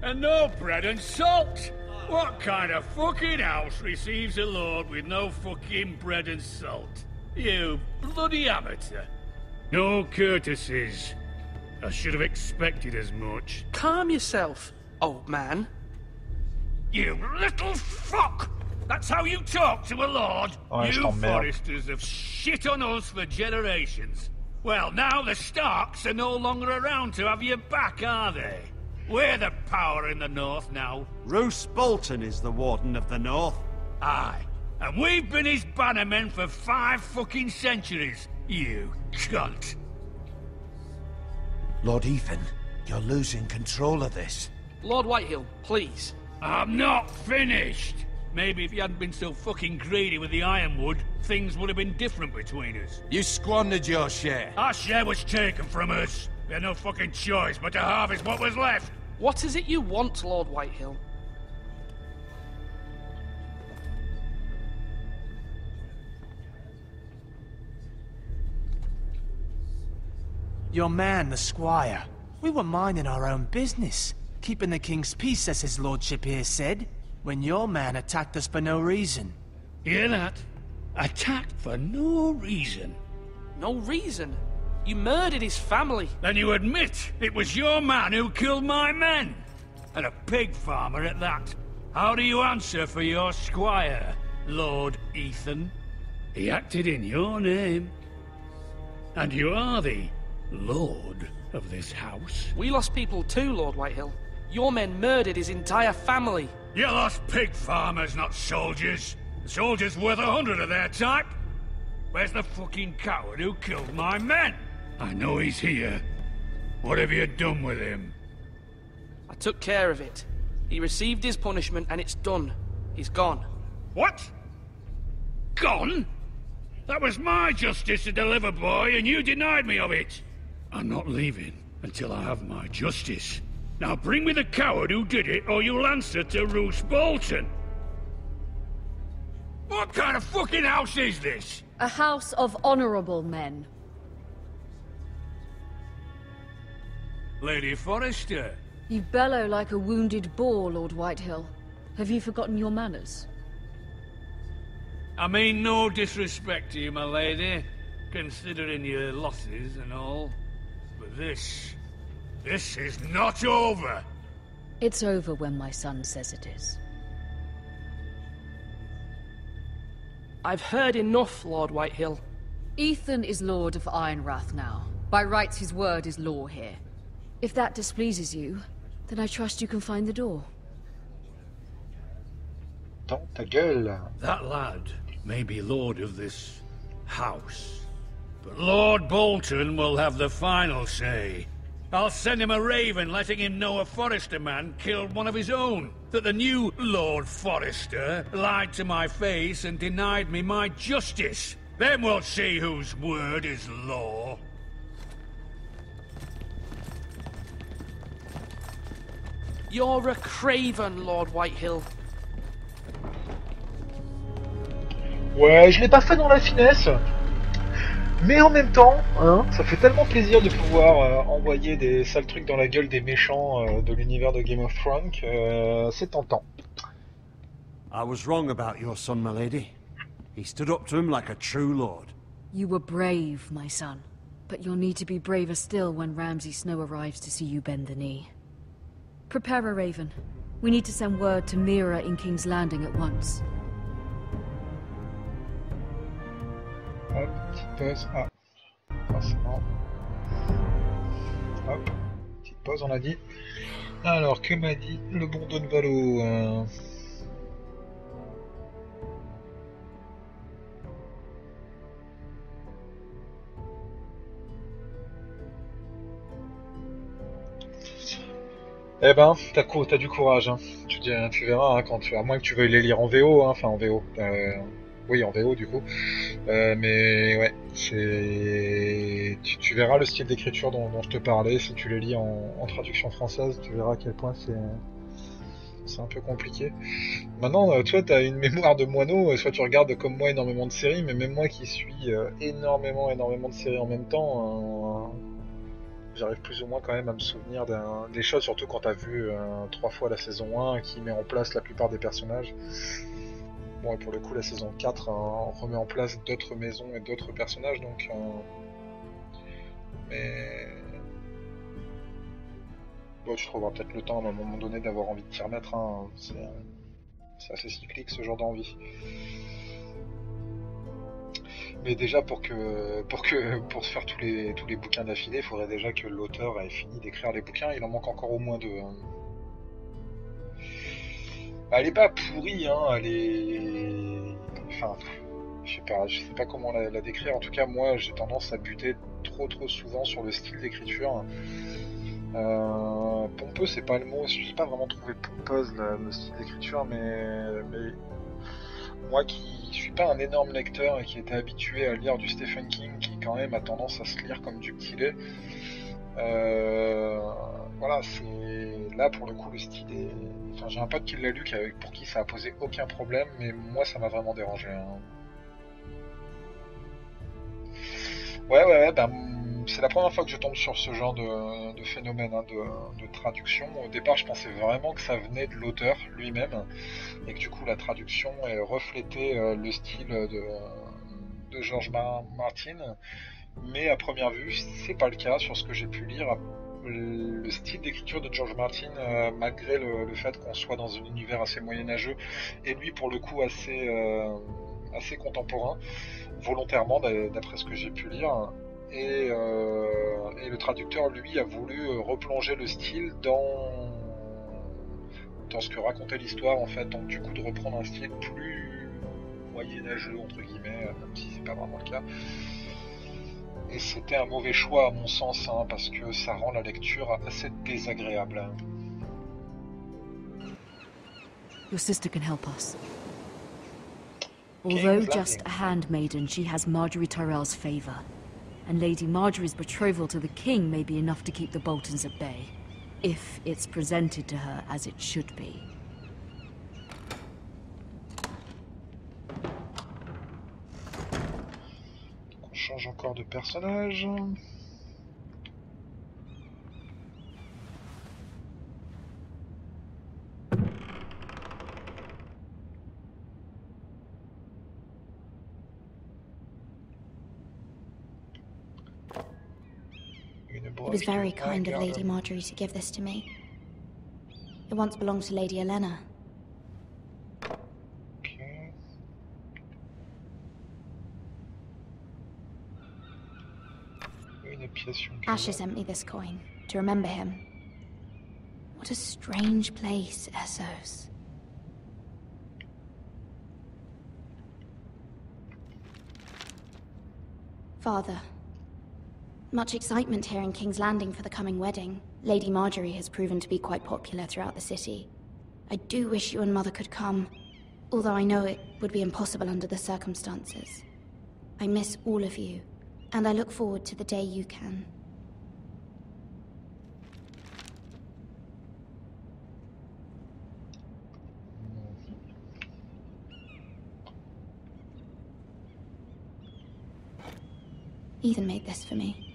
And no bread and salt! What kind of fucking house receives a lord with no fucking bread and salt? You bloody amateur. No courtesies. I should have expected as much. Calm yourself, old man. You little fuck! That's how you talk to a lord? You Forresters have shit on us for generations. Well, now the Starks are no longer around to have your back, are they? We're the power in the North now. Roose Bolton is the Warden of the North. Aye. And we've been his bannermen for 5 fucking centuries, you cunt. Lord Ethan, you're losing control of this. Lord Whitehill, please. I'm not finished. Maybe if you hadn't been so fucking greedy with the ironwood, things would have been different between us. You squandered your share. Our share was taken from us. We had no fucking choice but to harvest what was left. What is it you want, Lord Whitehill? Your man, the squire. We were minding our own business. Keeping the king's peace, as his lordship here said. When your man attacked us for no reason. Hear that? Attacked for no reason. No reason? You murdered his family. Then you admit it was your man who killed my men. And a pig farmer at that. How do you answer for your squire, Lord Ethan? He acted in your name. And you are the lord of this house. We lost people too, Lord Whitehill. Your men murdered his entire family. You lost pig farmers, not soldiers. The soldiers worth 100 of their type. Where's the fucking coward who killed my men? I know he's here. What have you done with him? I took care of it. He received his punishment and it's done. He's gone. What? Gone? That was my justice to deliver, boy, and you denied me of it. I'm not leaving until I have my justice. Now bring me the coward who did it, or you'll answer to Roose Bolton. What kind of fucking house is this? A house of honorable men. Lady Forrester. You bellow like a wounded boar, Lord Whitehill. Have you forgotten your manners? I mean no disrespect to you, my lady, considering your losses and all. But this is not over. It's over when my son says it is. I've heard enough, Lord Whitehill. Ethan is Lord of Ironrath now. By rights, his word is law here. If that displeases you, then I trust you can find the door. Dans ta gueule. That lad may be lord of this house, but Lord Bolton will have the final say. I'll send him a raven letting him know a Forrester man killed one of his own. That the new Lord Forrester lied to my face and denied me my justice. Then we'll see whose word is law. You're a craven, Lord Whitehill. Ouais, je l'ai pas fait dans la finesse. Mais en même temps, hein, ça fait tellement plaisir de pouvoir envoyer des sales trucs dans la gueule des méchants de l'univers de Game of Thrones que c'est tentant. I was wrong about your son, my lady. He stood up to him like a true lord. You were brave, my son. But you'll need to be braver still when Ramsay Snow arrives to see you bend the knee. Prepare a raven. We need to send word to Mira in King's Landing at once. Hop, petite pause. Ah, forcément. Hop, petite pause, on a dit. Alors, que m'a dit le bon Don Valo Eh ben, t'as du courage, hein. Tu verras, hein, à moins que tu veuilles les lire en VO, hein, enfin en VO. Oui, en VO du coup. Mais ouais, tu verras le style d'écriture dont je te parlais. Si tu les lis en traduction française, tu verras à quel point c'est un peu compliqué. Maintenant, toi, t'as une mémoire de moineau. Soit tu regardes comme moi énormément de séries, mais même moi qui suis énormément de séries en même temps. J'arrive plus ou moins quand même à me souvenir des choses, surtout quand t'as vu 3 fois la saison 1 qui met en place la plupart des personnages. Bon, et pour le coup, la saison 4 remet en place d'autres maisons et d'autres personnages, donc... Mais... Bon, tu trouveras peut-être le temps à un moment donné d'avoir envie de t'y remettre, hein. C'est assez cyclique ce genre d'envie. Mais déjà pour se faire tous les bouquins d'affilée, il faudrait déjà que l'auteur ait fini d'écrire les bouquins. Il en manque encore au moins 2. Hein. Elle est pas pourrie, hein. Elle est, enfin, je sais pas comment la décrire. En tout cas, moi, j'ai tendance à buter trop souvent sur le style d'écriture. Pompeux, c'est pas le mot. J'ai pas vraiment trouvé pompeuse le style d'écriture, mais moi qui suis pas un énorme lecteur et qui était habitué à lire du Stephen King, qui quand même a tendance à se lire comme du petit lait, voilà, c'est là pour le coup le style est... Enfin, j'ai un pote qui l'a lu pour qui ça a posé aucun problème, mais moi ça m'a vraiment dérangé. Hein. Ouais, bah c'est la première fois que je tombe sur ce genre de phénomène hein, de traduction. Au départ, je pensais vraiment que ça venait de l'auteur lui-même, et que du coup la traduction reflétait le style de George Martin. Mais à première vue, c'est pas le cas sur ce que j'ai pu lire. Le style d'écriture de George Martin, malgré le fait qu'on soit dans un univers assez moyenâgeux, et lui pour le coup assez contemporain, volontairement d'après ce que j'ai pu lire, et le traducteur lui a voulu replonger le style dans ce que racontait l'histoire en fait, donc du coup de reprendre un style plus moyenâgeux entre guillemets, même si c'est pas vraiment le cas. Et c'était un mauvais choix à mon sens, hein, parce que ça rend la lecture assez désagréable. Your sister can help us. Although just a handmaiden, she has Marjorie Tyrell's favor. And Lady Marjorie's betrothal to the king may be enough to keep the Boltons at bay, if it's presented to her as it should be. On change encore de personnage. It was very kind of Lady Marjorie to give this to me. It once belonged to Lady Elena. Okay. Asher sent me this coin to remember him. What a strange place, Essos. Father, much excitement here in King's Landing for the coming wedding. Lady Marjorie has proven to be quite popular throughout the city. I do wish you and Mother could come, although I know it would be impossible under the circumstances. I miss all of you, and I look forward to the day you can. Ethan made this for me.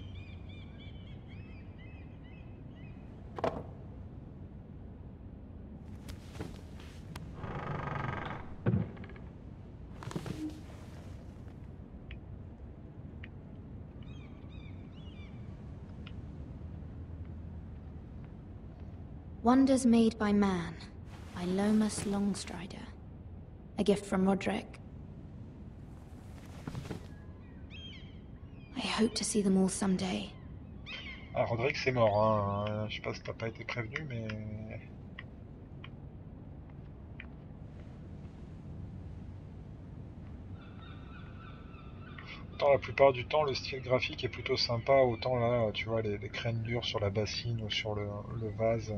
Wonders Made by Man, by Lomas Longstrider. A gift from Roderick. I hope to see them all someday. Ah, Roderick c'est mort, hein. Je sais pas si t'as pas été prévenu, mais... Autant la plupart du temps le style graphique est plutôt sympa, autant là tu vois les crénelures sur la bassine ou sur le vase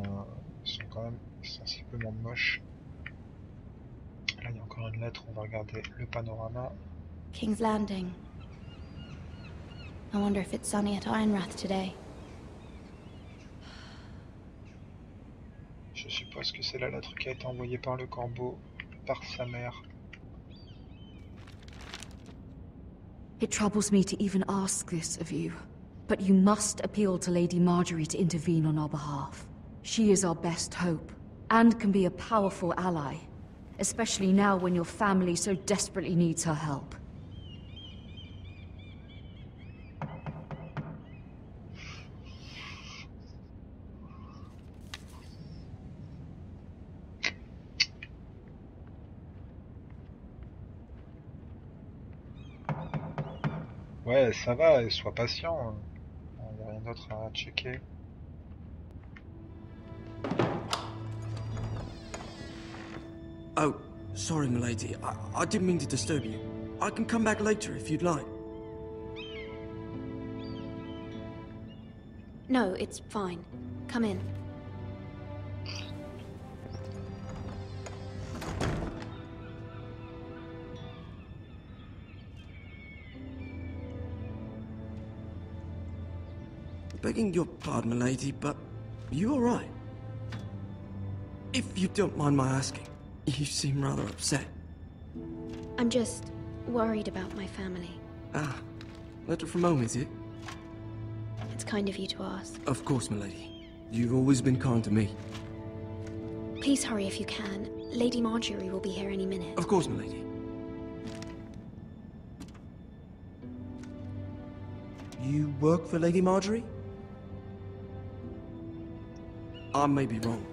sont quand même sensiblement moches. Là il y a encore une lettre, on va regarder le panorama. King's Landing. I wonder if it's sunny at Ironrath today. Je suppose que c'est la lettre qui a été envoyée par le corbeau, par sa mère. It troubles me to even ask this of you, but you must appeal to Lady Marjorie to intervene on our behalf. She is our best hope, and can be a powerful ally, especially now when your family so desperately needs her help. Ouais, ça va, et sois patient. Il n'y a rien d'autre à checker. Oh, sorry, milady. I didn't mean to disturb you. I can come back later if you'd like. No, it's fine. Come in. Begging your pardon, milady, but you all right? If you don't mind my asking, you seem rather upset. I'm just worried about my family. Ah, letter from home, is it? It's kind of you to ask. Of course, milady. You've always been kind to me. Please hurry if you can. Lady Marjorie will be here any minute. Of course, milady. You work for Lady Marjorie? I may be wrong,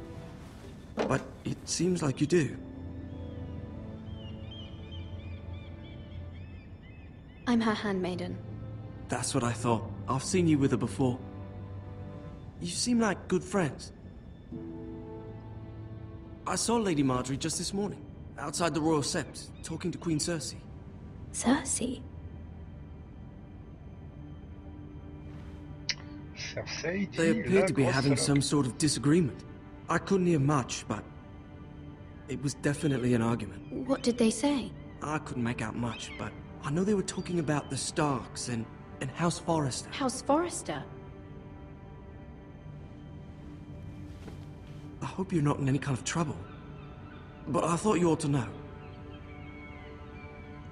but it seems like you do. I'm her handmaiden. That's what I thought. I've seen you with her before. You seem like good friends. I saw Lady Marjorie just this morning, outside the Royal Sept, talking to Queen Cersei. Cersei? They appeared to be having some sort of disagreement. I couldn't hear much, but it was definitely an argument. What did they say? I couldn't make out much, but I know they were talking about the Starks and House Forrester. House Forrester? I hope you're not in any kind of trouble, but I thought you ought to know.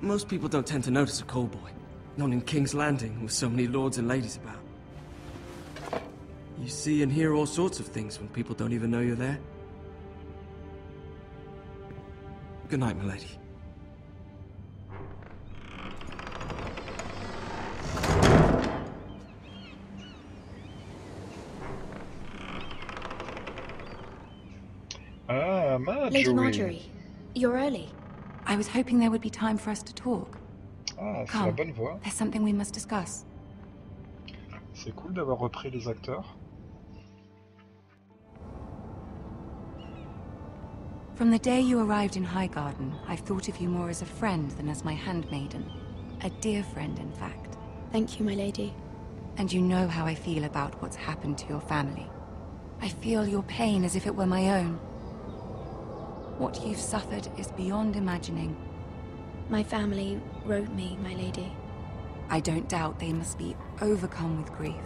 Most people don't tend to notice a callboy, not in King's Landing with so many lords and ladies about. You see and hear all sorts of things when people don't even know you're there. Good night, milady. Marjorie. Lady Marjorie, you're early. I was hoping there would be time for us to talk. Ah, c'est la bonne voix. There's something we must discuss. C'est cool d'avoir repris les acteurs. From the day you arrived in Highgarden, I've thought of you more as a friend than as my handmaiden. A dear friend, in fact. Thank you, my lady. And you know how I feel about what's happened to your family. I feel your pain as if it were my own. What you've suffered is beyond imagining. My family wrote me, my lady. I don't doubt they must be overcome with grief.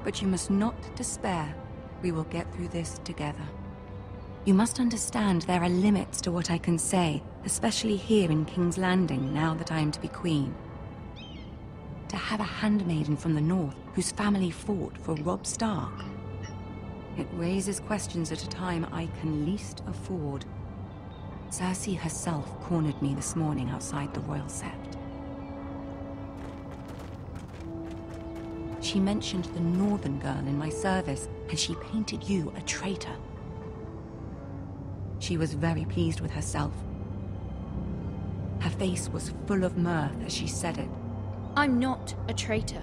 But you must not despair. We will get through this together. You must understand there are limits to what I can say, especially here in King's Landing, now that I am to be queen. To have a handmaiden from the north whose family fought for Robb Stark. It raises questions at a time I can least afford. Cersei herself cornered me this morning outside the Royal Sept. She mentioned the northern girl in my service, and she painted you a traitor. She was very pleased with herself. Her face was full of mirth as she said it. I'm not a traitor.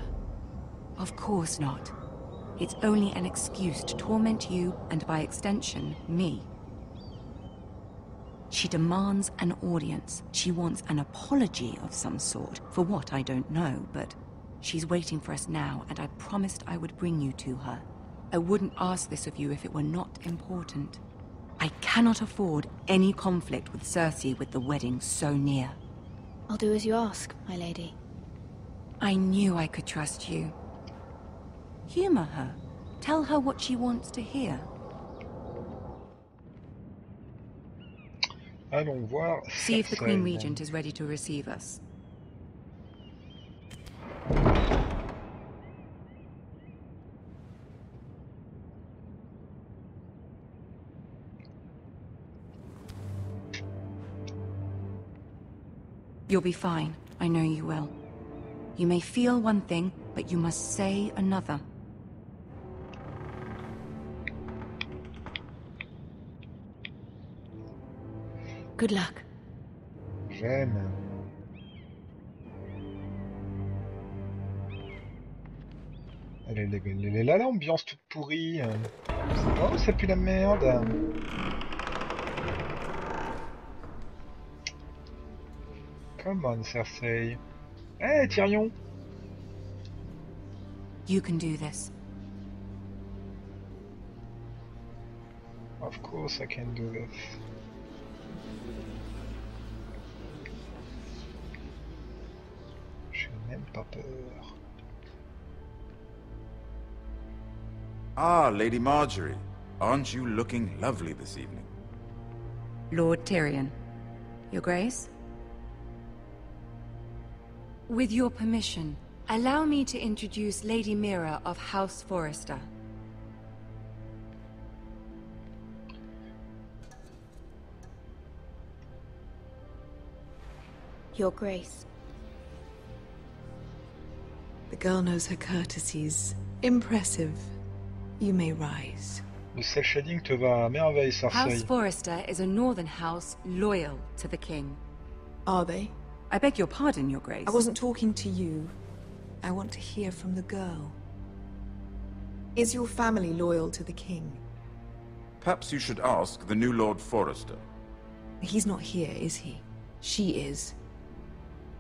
Of course not. It's only an excuse to torment you, and by extension, me. She demands an audience. She wants an apology of some sort, for what I don't know, but she's waiting for us now, and I promised I would bring you to her. I wouldn't ask this of you if it were not important. I cannot afford any conflict with Cersei with the wedding so near. I'll do as you ask, my lady. I knew I could trust you. Humor her. Tell her what she wants to hear. Allons voir. See if the Queen Regent is ready to receive us. You'll be fine. I know you will. You may feel one thing, but you must say another. Good luck. J'aime. Elle est là l'ambiance toute pourrie. Oh, ça pue la merde. Come on, Cersei. Hey, Tyrion. You can do this. Of course I can do this. J'ai même pas peur. Ah, Lady Marjorie. Aren't you looking lovely this evening? Lord Tyrion. Your Grace? With your permission, Allow me to introduce Lady Mira of House Forrester. Your Grace. The girl knows her courtesies. Impressive. You may rise. Le cel shading te va à merveille, Cersei. House Forrester is a northern house loyal to the king. Are they? I beg your pardon, Your Grace. I wasn't talking to you. I want to hear from the girl. Is your family loyal to the king? Perhaps you should ask the new Lord Forrester. He's not here, is he? She is.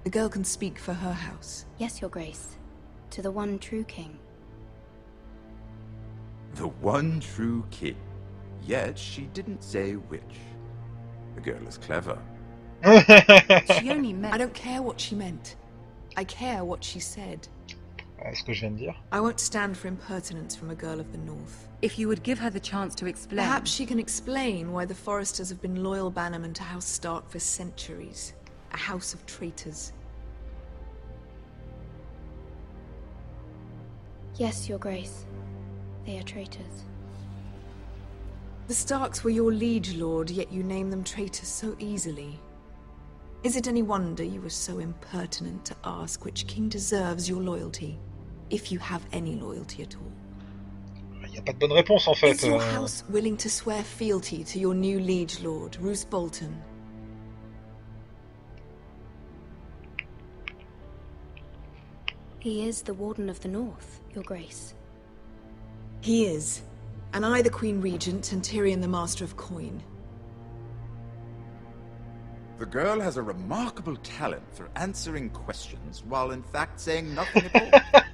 The girl can speak for her house. Yes, Your Grace. To the one true king. The one true king. Yet she didn't say which. The girl is clever. She only meant... I don't care what she meant. I care what she said. Ce que je viens de dire. I won't stand for impertinence from a girl of the North. If you would give her the chance to explain... Perhaps she can explain why the Forresters have been loyal bannermen to House Stark for centuries. A house of traitors. Yes, Your Grace. They are traitors. The Starks were your liege lord, yet you name them traitors so easily. Is it any wonder you were so impertinent to ask which king deserves your loyalty? If you have any loyalty at all. Il n'y a pas de bonne réponse en fait. Is your house willing to swear fealty to your new liege lord, Roose Bolton? He is the Warden of the North, Your Grace. He is. And I the Queen Regent, and Tyrion the Master of Coin. The girl has a remarkable talent for answering questions while in fact saying nothing at all.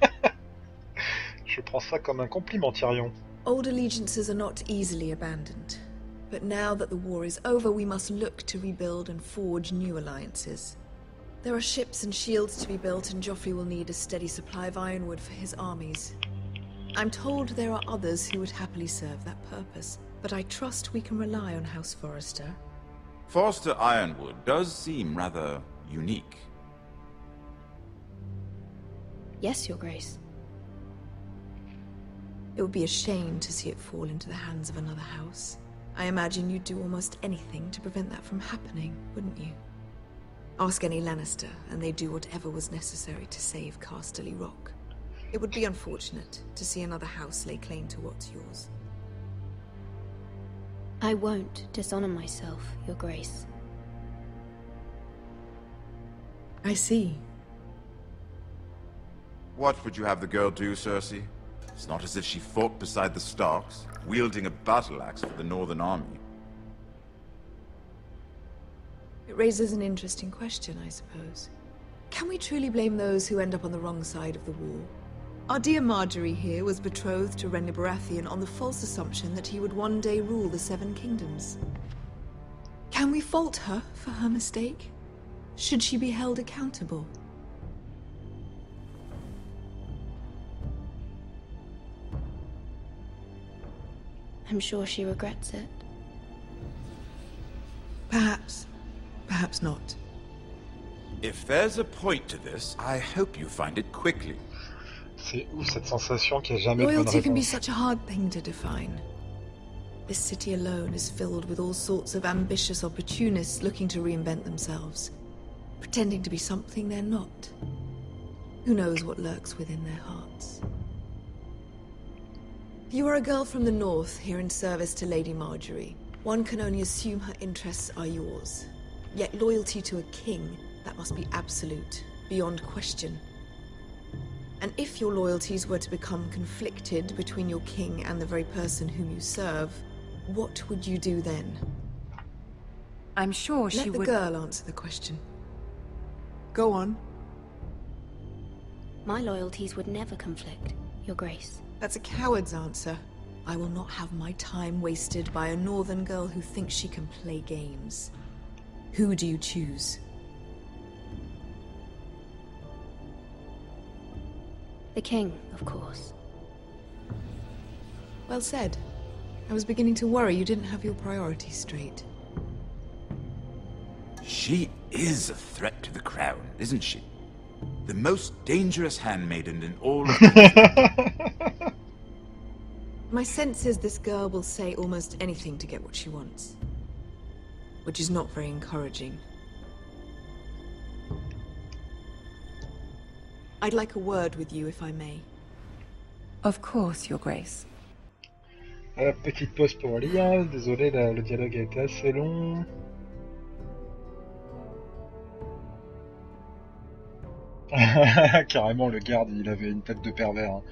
Je prends ça comme un compliment, Tyrion. Old allegiances are not easily abandoned. But now that the war is over, we must look to rebuild and forge new alliances. There are ships and shields to be built, and Joffrey will need a steady supply of ironwood for his armies. I'm told there are others who would happily serve that purpose, but I trust we can rely on House Forrester. Forrester Ironwood does seem rather unique. Yes, Your Grace. It would be a shame to see it fall into the hands of another house. I imagine you'd do almost anything to prevent that from happening, wouldn't you? Ask any Lannister, and they'd do whatever was necessary to save Casterly Rock. It would be unfortunate to see another house lay claim to what's yours. I won't dishonor myself, Your Grace. I see. What would you have the girl do, Cersei? It's not as if she fought beside the Starks, wielding a battle axe for the Northern Army. It raises an interesting question, I suppose. Can we truly blame those who end up on the wrong side of the war? Our dear Marjorie here was betrothed to Renly Baratheon on the false assumption that he would one day rule the Seven Kingdoms. Can we fault her for her mistake? Should she be held accountable? I'm sure she regrets it. Perhaps. Perhaps not. If there's a point to this, I hope you find it quickly. C'est où cette sensation qu'il n'y a jamais de bonne Loyalty can be réponse? such a hard thing to define. This city alone is filled with all sorts of ambitious opportunists looking to reinvent themselves, pretending to be something they're not. Who knows what lurks within their hearts? You are a girl from the north, here in service to Lady Marjorie. One can only assume her interests are yours. Yet loyalty to a king, that must be absolute, beyond question. And if your loyalties were to become conflicted between your king and the very person whom you serve, what would you do then? I'm sure she would... Let the girl answer the question. Go on. My loyalties would never conflict, Your Grace. That's a coward's answer. I will not have my time wasted by a northern girl who thinks she can play games. Who do you choose? The king, of course. Well said. I was beginning to worry you didn't have your priorities straight. She is a threat to the crown, isn't she? The most dangerous handmaiden in all of My sense is this girl will say almost anything to get what she wants. Which is not very encouraging. I'd like a word with you, if I may. Of course, Your Grace. Petite pause pour lire. Désolé, le dialogue a été assez long. Carrément, le garde, il avait une tête de pervers. Hein.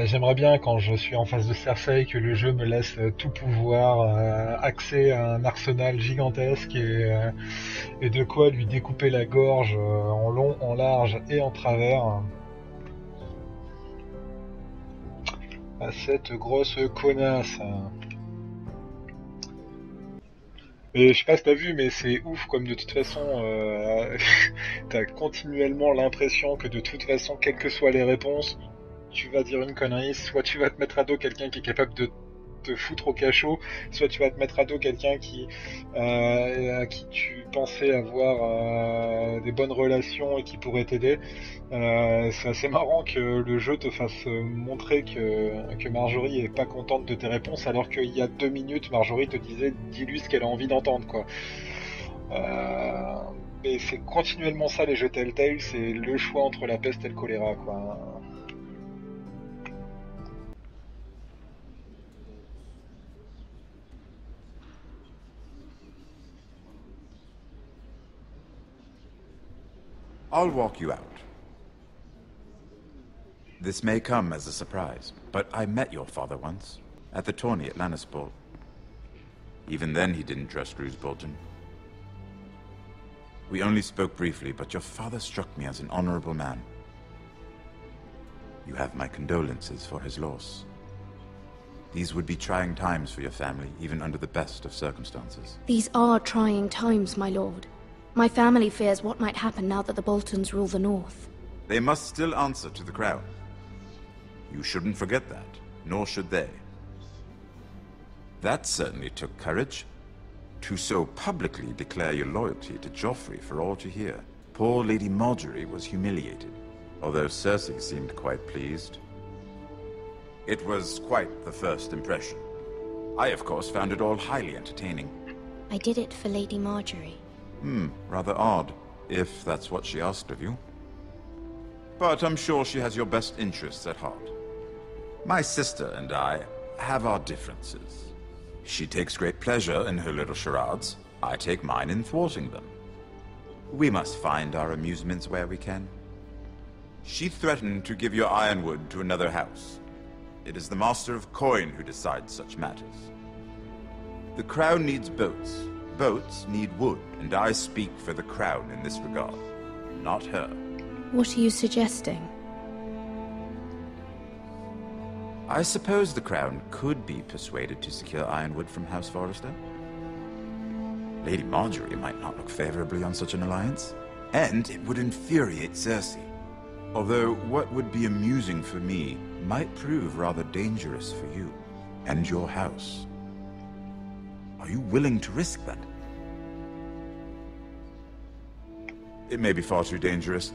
J'aimerais bien, quand je suis en face de Cersei, que le jeu me laisse tout pouvoir, accès à un arsenal gigantesque et de quoi lui découper la gorge en long, en large et en travers. À cette grosse connasse. Et je sais pas si t'as vu, mais c'est ouf comme de toute façon, t'as continuellement l'impression que de toute façon, quelles que soient les réponses, tu vas dire une connerie, soit tu vas te mettre à dos quelqu'un qui est capable de te foutre au cachot, soit tu vas te mettre à dos quelqu'un à qui tu pensais avoir des bonnes relations et qui pourrait t'aider. C'est assez marrant que le jeu te fasse montrer que Marjorie est pas contente de tes réponses, alors qu'il y a 2 minutes, Marjorie te disait dis-lui ce qu'elle a envie d'entendre, quoi. Mais c'est continuellement ça les jeux Telltale, c'est le choix entre la peste et le choléra, quoi. I'll walk you out. This may come as a surprise, but I met your father once, at the tourney at Lannisport. Even then he didn't trust Roose Bolton. We only spoke briefly, but your father struck me as an honorable man. You have my condolences for his loss. These would be trying times for your family, even under the best of circumstances. These are trying times, my lord. My family fears what might happen now that the Boltons rule the North. They must still answer to the crown. You shouldn't forget that, nor should they. That certainly took courage. To so publicly declare your loyalty to Joffrey for all to hear. Poor Lady Marjorie was humiliated, although Cersei seemed quite pleased. It was quite the first impression. I, of course, found it all highly entertaining. I did it for Lady Marjorie. Rather odd, if that's what she asked of you. But I'm sure she has your best interests at heart. My sister and I have our differences. She takes great pleasure in her little charades. I take mine in thwarting them. We must find our amusements where we can. She threatened to give your ironwood to another house. It is the Master of Coin who decides such matters. The Crown needs boats. Boats need wood, and I speak for the Crown in this regard, not her. What are you suggesting? I suppose the Crown could be persuaded to secure ironwood from House Forrester. Lady Marjorie might not look favorably on such an alliance, and it would infuriate Cersei. Although what would be amusing for me might prove rather dangerous for you and your house. Are you willing to risk that? It may be far too dangerous.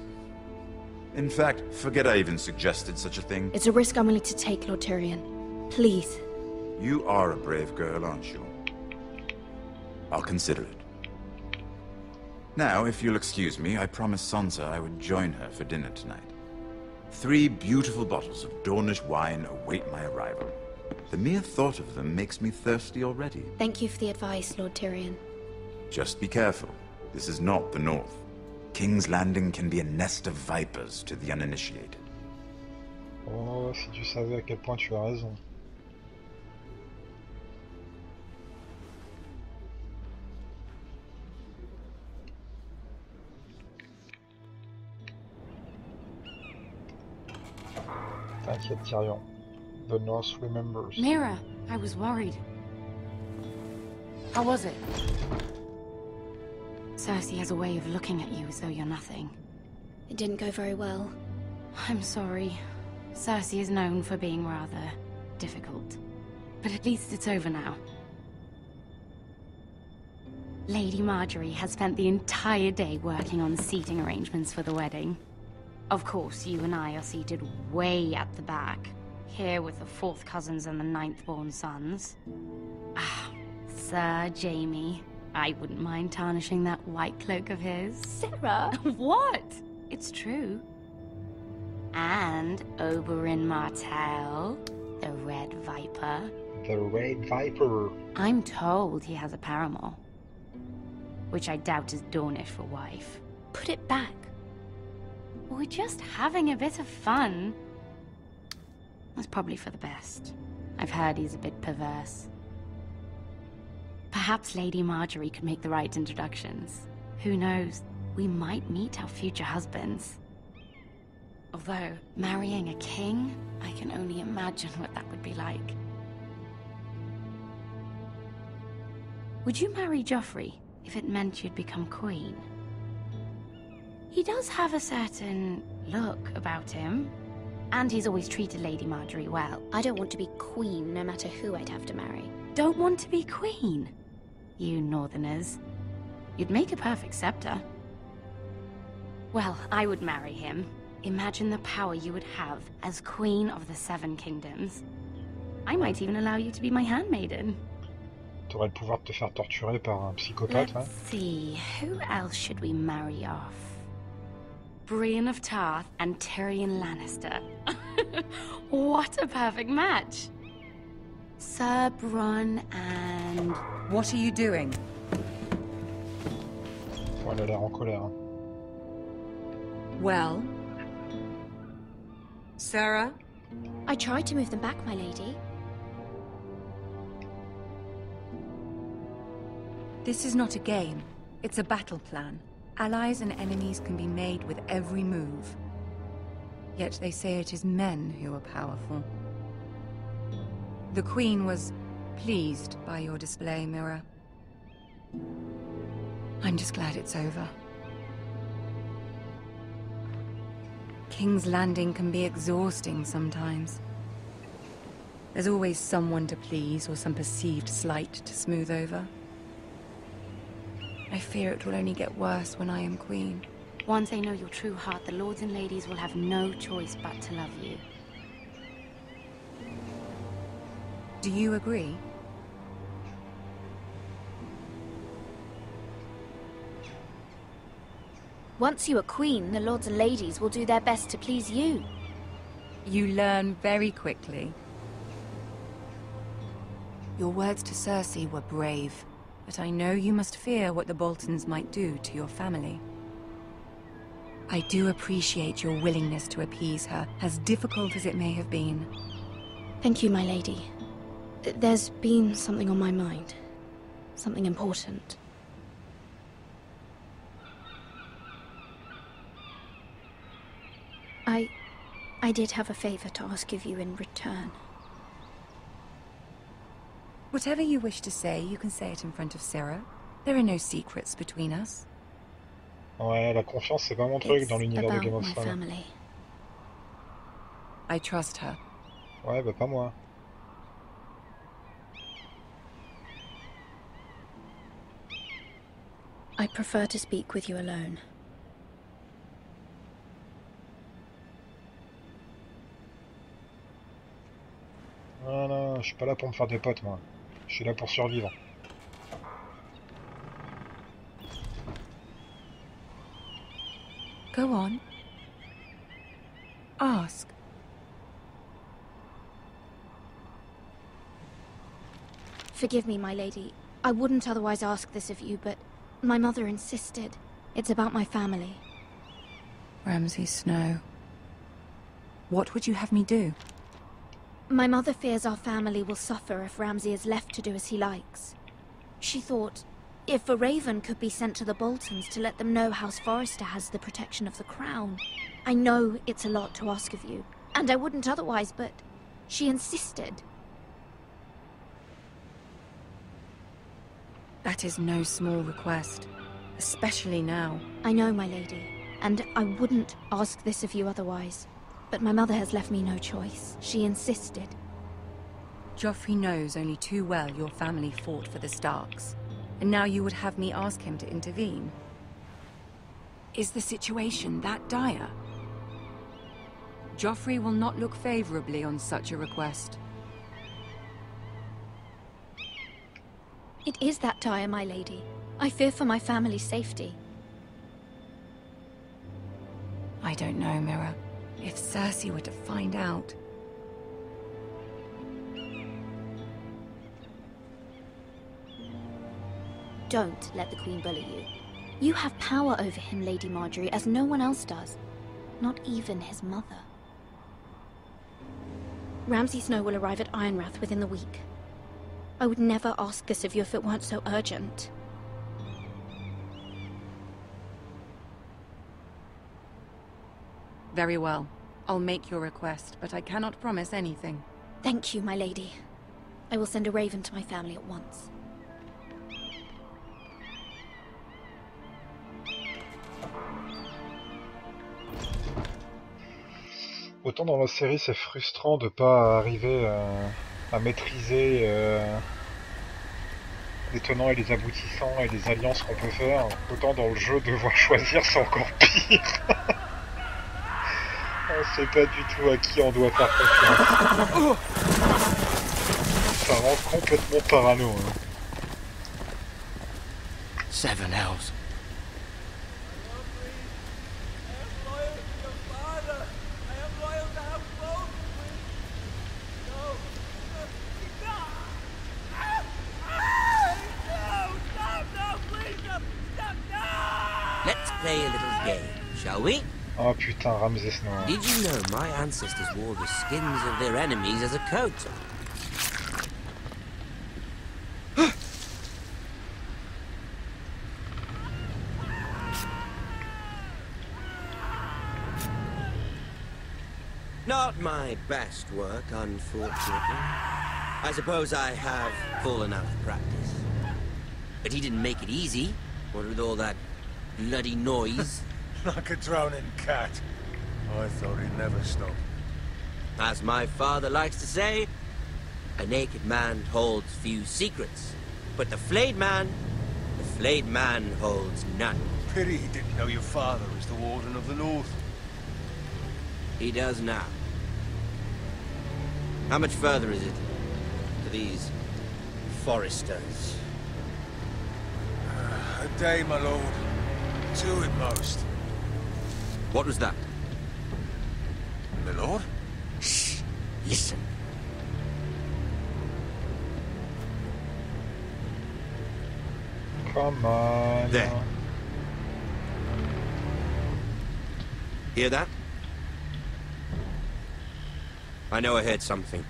In fact, forget I even suggested such a thing. It's a risk I'm willing to take, Lord Tyrion. Please. You are a brave girl, aren't you? I'll consider it. Now, if you'll excuse me, I promised Sansa I would join her for dinner tonight. 3 beautiful bottles of Dornish wine await my arrival. The mere thought of them makes me thirsty already. Thank you for the advice, Lord Tyrion. Just be careful. This is not the North. King's Landing can be a nest of vipers to the uninitiated. Oh, si tu savais à quel point tu as raison. T'inquiète, Tyrion. The North remembers. Mira, I was worried. How was it? Cersei has a way of looking at you as though you're nothing. It didn't go very well. I'm sorry. Cersei is known for being rather difficult. But at least it's over now. Lady Marjorie has spent the entire day working on seating arrangements for the wedding. Of course, you and I are seated way at the back, here with the 4th cousins and the 9th-born sons. Ah, Sir Jaime. I wouldn't mind tarnishing that white cloak of his. Sarah! What? It's true. And Oberyn Martell, the Red Viper. The Red Viper. I'm told he has a paramour. Which I doubt is Dornish for wife. Put it back. We're just having a bit of fun. That's probably for the best. I've heard he's a bit perverse. Perhaps Lady Marjorie could make the right introductions. Who knows? We might meet our future husbands. Although, marrying a king, I can only imagine what that would be like. Would you marry Joffrey if it meant you'd become queen? He does have a certain look about him, and he's always treated Lady Marjorie well. I don't want to be queen no matter who I'd have to marry. Don't want to be queen? You Northerners. You'd make a perfect scepter. Well, I would marry him. Imagine the power you would have as Queen of the 7 Kingdoms. I might even allow you to be my handmaiden. T'aurais le pouvoir de te faire torturer par un psychopathe, Let's see, who else should we marry off? Brienne of Tarth and Tyrion Lannister. What a perfect match! Sir Bronn and... What are you doing? Oh, elle a l'air en colère. Hein. Well? Sarah? I tried to move them back, my lady. This is not a game. It's a battle plan. Allies and enemies can be made with every move. Yet they say it is men who are powerful. The Queen was pleased by your display, Mira. I'm just glad it's over. King's Landing can be exhausting sometimes. There's always someone to please or some perceived slight to smooth over. I fear it will only get worse when I am queen. Once they know your true heart, the lords and ladies will have no choice but to love you. Do you agree? Once you are queen, the lords and ladies will do their best to please you. You learn very quickly. Your words to Cersei were brave, but I know you must fear what the Boltons might do to your family. I do appreciate your willingness to appease her, as difficult as it may have been. Thank you, my lady. There's been something on my mind. Something important. I did have a favor to ask of you in return. Whatever you wish to say, you can say it in front of Sarah. There are no secrets between us. Ouais, la confiance, c'est pas mon truc dans l'univers de Game of Thrones. I trust her. Ouais, bah pas moi. I prefer to speak with you alone. Non, non, je suis pas là pour me faire des potes, moi. Je suis là pour survivre. Go on. Ask. Forgive me, my lady. I wouldn't otherwise ask this of you, but my mother insisted. It's about my family. Ramsay Snow. What would you have me do? My mother fears our family will suffer if Ramsay is left to do as he likes. She thought, if a raven could be sent to the Boltons to let them know House Forrester has the protection of the crown. I know it's a lot to ask of you, and I wouldn't otherwise, but she insisted. That is no small request, especially now. I know, my lady, and I wouldn't ask this of you otherwise. But my mother has left me no choice. She insisted. Joffrey knows only too well your family fought for the Starks. and now you would have me ask him to intervene? Is the situation that dire? Joffrey will not look favorably on such a request. It is that dire, my lady. I fear for my family's safety. I don't know, Mira. If Cersei were to find out... Don't let the Queen bully you. You have power over him, Lady Marjorie, as no one else does. Not even his mother. Ramsay Snow will arrive at Ironrath within the week. I would never ask this of you if it weren't so urgent. Very well. I'll make your request, but I cannot promise anything. Thank you, my lady. I will send a raven to my family at once. Autant dans la série c'est frustrant de pas arriver à maîtriser les tenants et les aboutissants et les alliances qu'on peut faire, autant dans le jeu devoir choisir c'est encore pire. On sait pas du tout à qui on doit faire confiance. Ça rend complètement parano. Hein. Seven Hells. Let's play a little game, shall we? Oh putain, Ramsay Snow. Did you know my ancestors wore the skins of their enemies as a coat? Not my best work, unfortunately. I suppose I have fallen out of practice. But he didn't make it easy, what with all that bloody noise. Like a drowning cat. I thought he'd never stop. As my father likes to say, a naked man holds few secrets. But the flayed man holds none. Pity he didn't know your father was the Warden of the North. He does now. How much further is it to these Foresters? A day, my lord. 2 at most. What was that? My lord? Shh. Listen. Come on. There. Hear that? I know I heard something.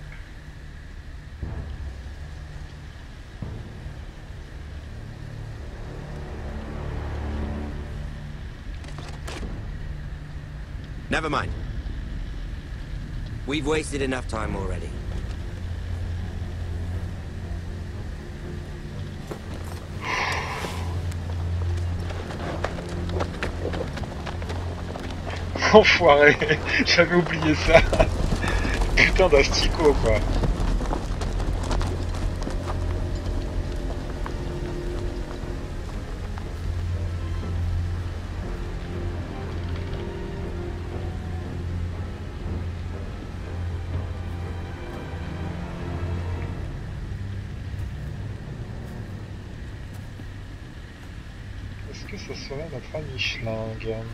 Never mind. We've wasted enough time already. Enfoiré, j'avais oublié ça. Putain d'asticot quoi. Est-ce que ça serait notre ami Schling?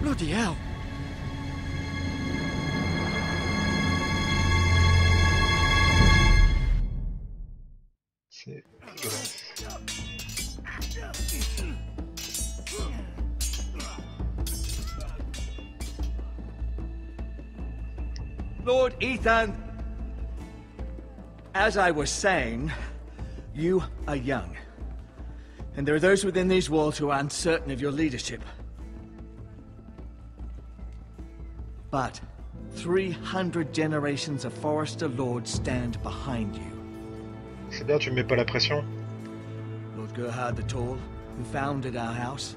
Bloody hell! C'est dégueulasse. Lord Ethan, as I was saying, you are young. And there are those within these walls who are uncertain of your leadership. But 300 generations of Forester lords stand behind you. C'est bien, tu me mets pas la pression. Lord Gerhard the Tall, who founded our house,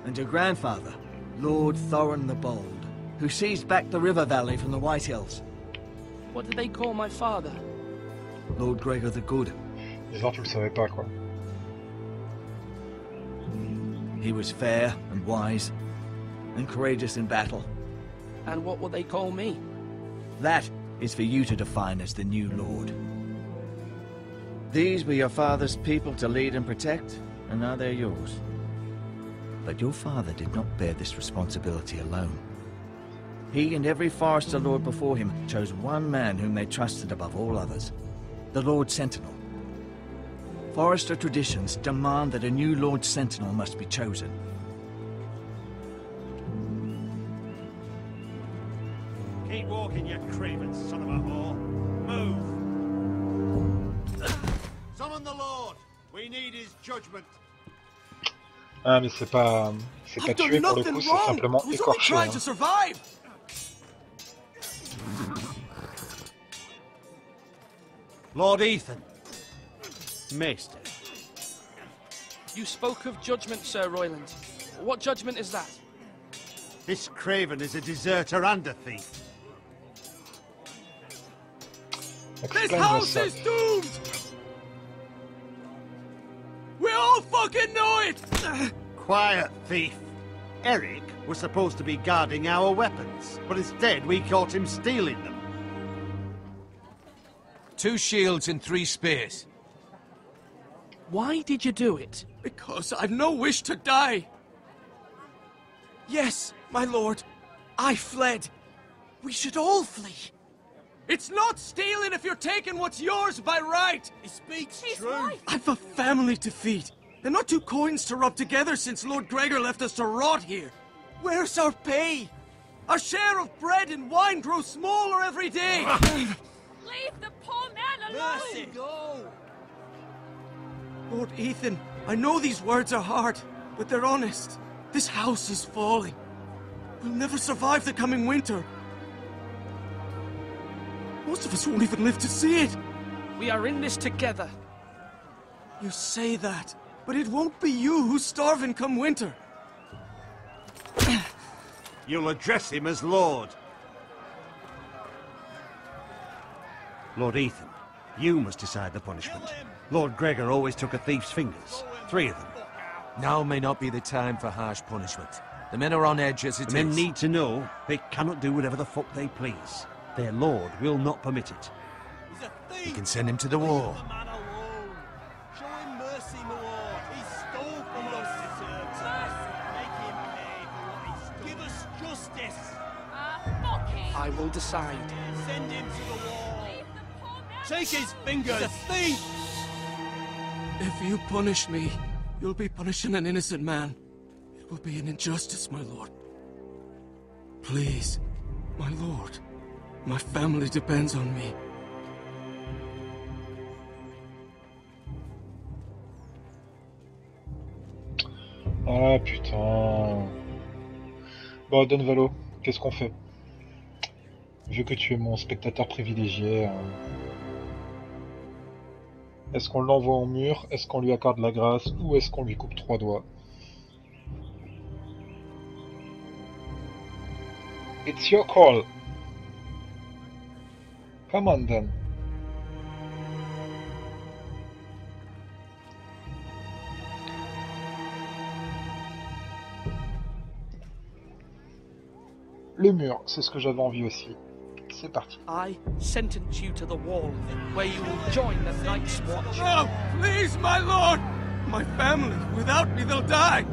and your grandfather, Lord Thorin the Bold, who seized back the river valley from the White Hills. What did they call my father? Lord Gregor the Good. Bizarre, tu le savais pas, quoi. He was fair and wise, and courageous in battle. And what will they call me? That is for you to define as the new Lord. These were your father's people to lead and protect, and now they're yours. But your father did not bear this responsibility alone. He and every Forester Lord before him chose one man whom they trusted above all others, the Lord Sentinel. Forester traditions demand that a new Lord Sentinel must be chosen. Keep walking, you craven son of a whore. Move! Summon the Lord! We need his judgment. Ah, mais c'est pas tuer pour le coup, c'est simplement écorcher. Hein. Lord Ethan. Maester. You spoke of judgment, Sir Royland. What judgment is that? This craven is a deserter and a thief. This house is doomed! We all fucking know it! Quiet, thief. Eric was supposed to be guarding our weapons, but instead we caught him stealing them. 2 shields and 3 spears. Why did you do it? Because I've no wish to die. Yes, my lord. I fled. We should all flee. It's not stealing if you're taking what's yours by right. He speaks true. I've a family to feed, and not 2 coins to rub together since Lord Gregor left us to rot here. Where's our pay? Our share of bread and wine grows smaller every day. Leave the poor man alone! Mercy, go! Lord Ethan, I know these words are hard, but they're honest. This house is falling. We'll never survive the coming winter. Most of us won't even live to see it. We are in this together. You say that, but it won't be you who's starving come winter. You'll address him as Lord. Lord Ethan, you must decide the punishment. Lord Gregor always took a thief's fingers. 3 of them. Now may not be the time for harsh punishment. The men are on edge as it is. The men need to know they cannot do whatever the fuck they please. Their lord will not permit it. He's a thief! You can send him to the war. Leave the man alone. Show him mercy, my lord. He stole from us. Make him pay for what he stole. Give us justice. Fuck him! I will decide. Send him to the wall. Take his fingers! He's a thief! If you punish me, you'll be punishing an innocent man. It will be an injustice, my lord. Please, my lord. My family depends on me. Ah putain. Bon, Don Valo, qu'est-ce qu'on fait? Vu que tu es mon spectateur privilégié, est-ce qu'on l'envoie au mur? Est-ce qu'on lui accorde la grâce? Ou est-ce qu'on lui coupe 3 doigts? It's your call. Come on then. Le mur, c'est ce que j'avais envie aussi. C'est parti. I sentence you to the wall, where you will join the Night's Watch. No! Please, my lord! My family, without me, they'll die!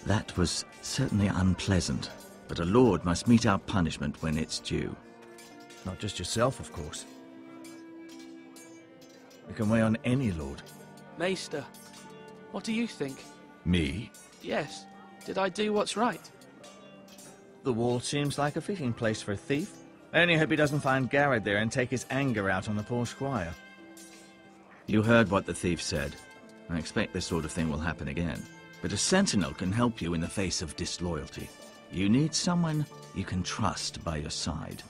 That was certainly unpleasant, but a lord must mete out punishment when it's due. Not just yourself, of course. It can weigh on any lord. Maester, what do you think? Me? Yes. Did I do what's right? The wall seems like a fitting place for a thief. I only hope he doesn't find Garrett there and take his anger out on the poor squire. You heard what the thief said. I expect this sort of thing will happen again. But a sentinel can help you in the face of disloyalty. You need someone you can trust by your side.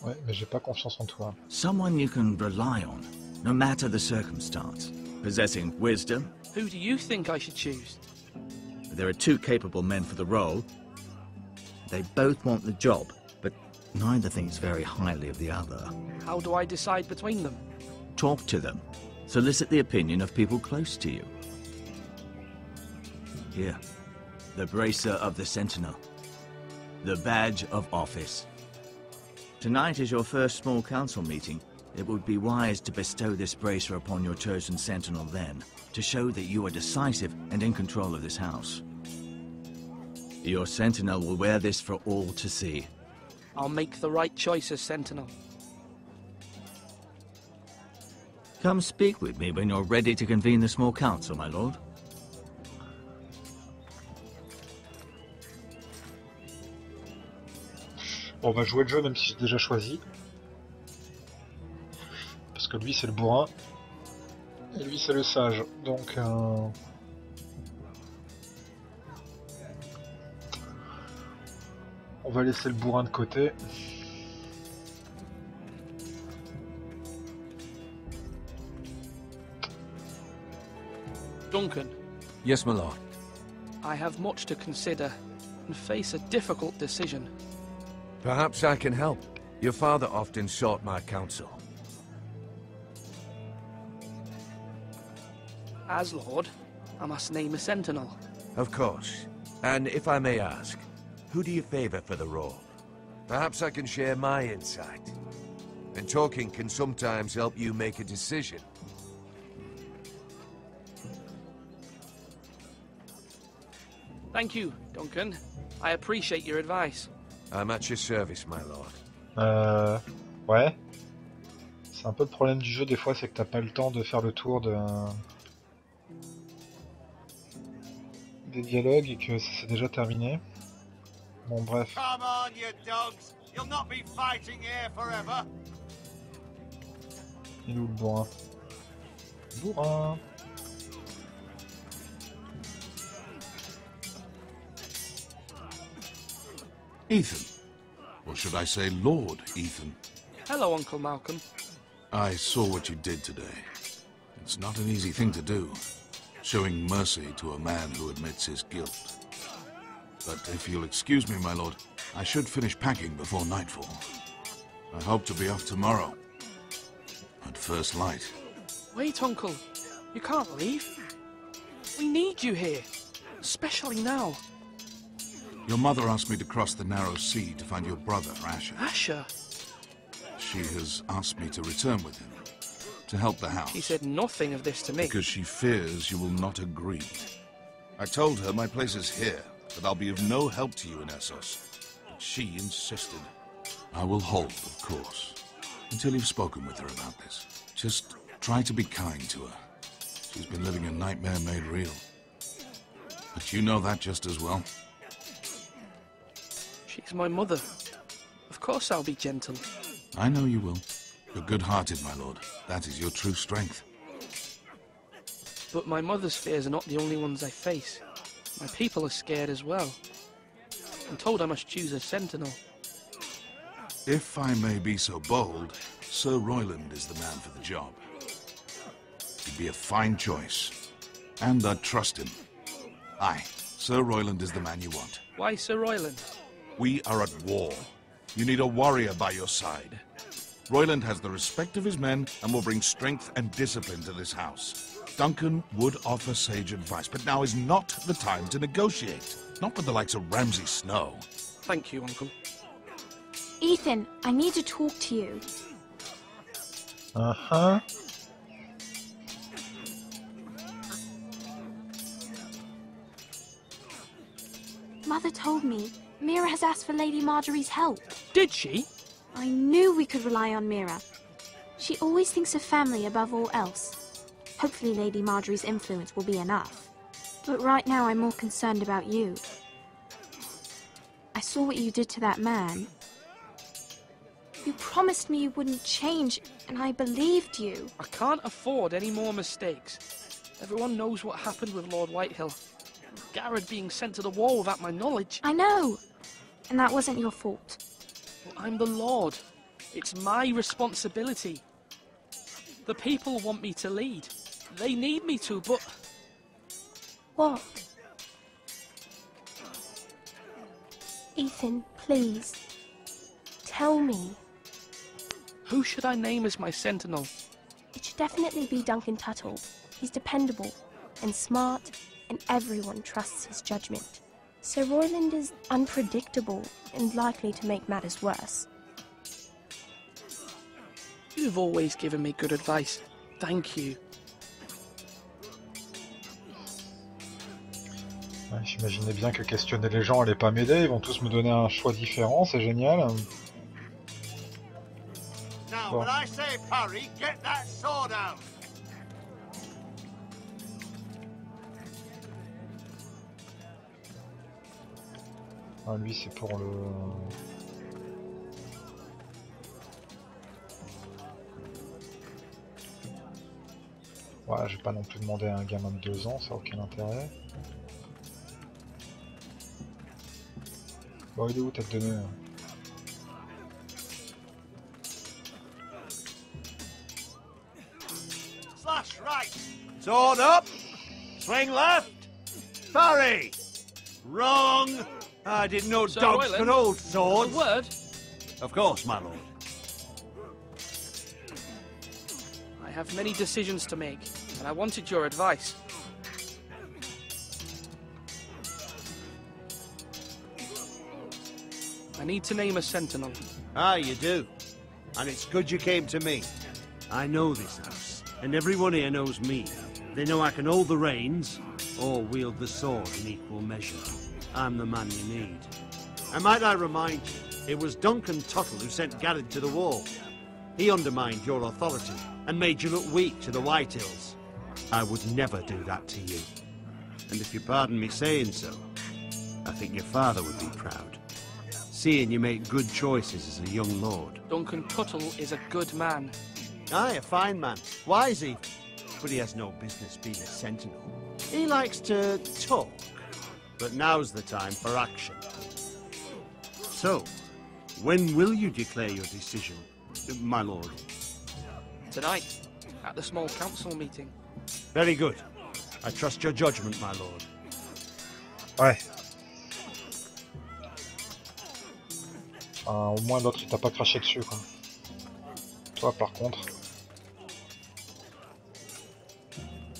Ouais, mais j'ai pas confiance en toi. Someone you can rely on, no matter the circumstance. Possessing wisdom. Who do you think I should choose? There are two capable men for the role. They both want the job, but neither thinks very highly of the other. How do I decide between them? Talk to them. Solicit the opinion of people close to you. Here. The Bracer of the Sentinel. The Badge of Office. Tonight is your first small council meeting. It would be wise to bestow this bracer upon your chosen sentinel then, to show that you are decisive and in control of this house. Your sentinel will wear this for all to see. I'll make the right choice as sentinel. Come speak with me when you're ready to convene the small council, my lord. Bon, on va jouer le jeu même si j'ai déjà choisi. Parce que lui c'est le bourrin. Et lui c'est le sage. Donc... on va laisser le bourrin de côté. Duncan. Yes, my lord. I have much to consider and face a difficult decision. Perhaps I can help. Your father often sought my counsel. As Lord, I must name a sentinel. Of course. And if I may ask, who do you favor for the role? Perhaps I can share my insight. And talking can sometimes help you make a decision. Thank you, Duncan. I appreciate your advice. I'm at your service, my lord. Ouais. C'est un peu le problème du jeu des fois, c'est que t'as pas le temps de faire le tour des dialogues et que c'est déjà terminé. Bon, bref. Come on, you dogs. You'll not be fighting here forever. Il est où le bourrin? Bourrin. Ethan. Or should I say Lord Ethan? Hello, Uncle Malcolm. I saw what you did today. It's not an easy thing to do, showing mercy to a man who admits his guilt. But if you'll excuse me, my lord, I should finish packing before nightfall. I hope to be off tomorrow, at first light. Wait, Uncle. You can't leave. We need you here, especially now. Your mother asked me to cross the narrow sea to find your brother, Asher. Asher? She has asked me to return with him, to help the house. She said nothing of this to me. Because she fears you will not agree. I told her my place is here, that I'll be of no help to you in Essos. But she insisted. I will hold, of course, until you've spoken with her about this. Just try to be kind to her. She's been living a nightmare made real. But you know that just as well. She's my mother. Of course I'll be gentle. I know you will. You're good-hearted, my lord. That is your true strength. But my mother's fears are not the only ones I face. My people are scared as well. I'm told I must choose a sentinel. If I may be so bold, Sir Royland is the man for the job. He'd be a fine choice. And I'd trust him. Aye, Sir Royland is the man you want. Why Sir Royland? We are at war. You need a warrior by your side. Royland has the respect of his men and will bring strength and discipline to this house. Duncan would offer sage advice, but now is not the time to negotiate. Not with the likes of Ramsay Snow. Thank you, Uncle. Ethan, I need to talk to you. Uh-huh. Mother told me Mira has asked for Lady Marjorie's help. Did she? I knew we could rely on Mira. She always thinks of family above all else. Hopefully Lady Marjorie's influence will be enough. But right now I'm more concerned about you. I saw what you did to that man. You promised me you wouldn't change, and I believed you. I can't afford any more mistakes. Everyone knows what happened with Lord Whitehill. Garrett being sent to the war without my knowledge. I know! And that wasn't your fault. Well, I'm the Lord. It's my responsibility. The people want me to lead. They need me to, but... What? Ethan, please. Tell me. Who should I name as my sentinel? It should definitely be Duncan Tuttle. He's dependable and smart, and everyone trusts his judgment. Sir Royland is unpredictable and likely to make matters worse. You've always given me good advice. Thank you. Ouais, j'imaginais bien que questionner les gens allait pas m'aider, ils vont tous me donner un choix différent, c'est génial. Now, when I say parry, get that sword out. Ah, lui c'est pour le... Ouais, je vais pas non plus demander à un gamin de 2 ans, ça a aucun intérêt. Bon, il est où tête de nœud? Slash right. Sword up. Swing left. Parry. Wrong. I didn't know dogs could hold swords. A word? Of course, my lord. I have many decisions to make, and I wanted your advice. I need to name a sentinel. Ah, you do. And it's good you came to me. I know this house, and everyone here knows me. They know I can hold the reins, or wield the sword in equal measure. I'm the man you need. And might I remind you, it was Duncan Tuttle who sent Garrett to the war. He undermined your authority, and made you look weak to the Whitehills. I would never do that to you. And if you pardon me saying so, I think your father would be proud. Seeing you make good choices as a young lord. Duncan Tuttle is a good man. Aye, a fine man. Wise even. But he has no business being a sentinel. He likes to talk. But now's the time for action. So, when will you declare your decision, my lord? Tonight, at the small council meeting. Very good. I trust your judgment, my lord. Ouais. Au moins l'autre il t'a pas craché dessus quoi. Toi par contre.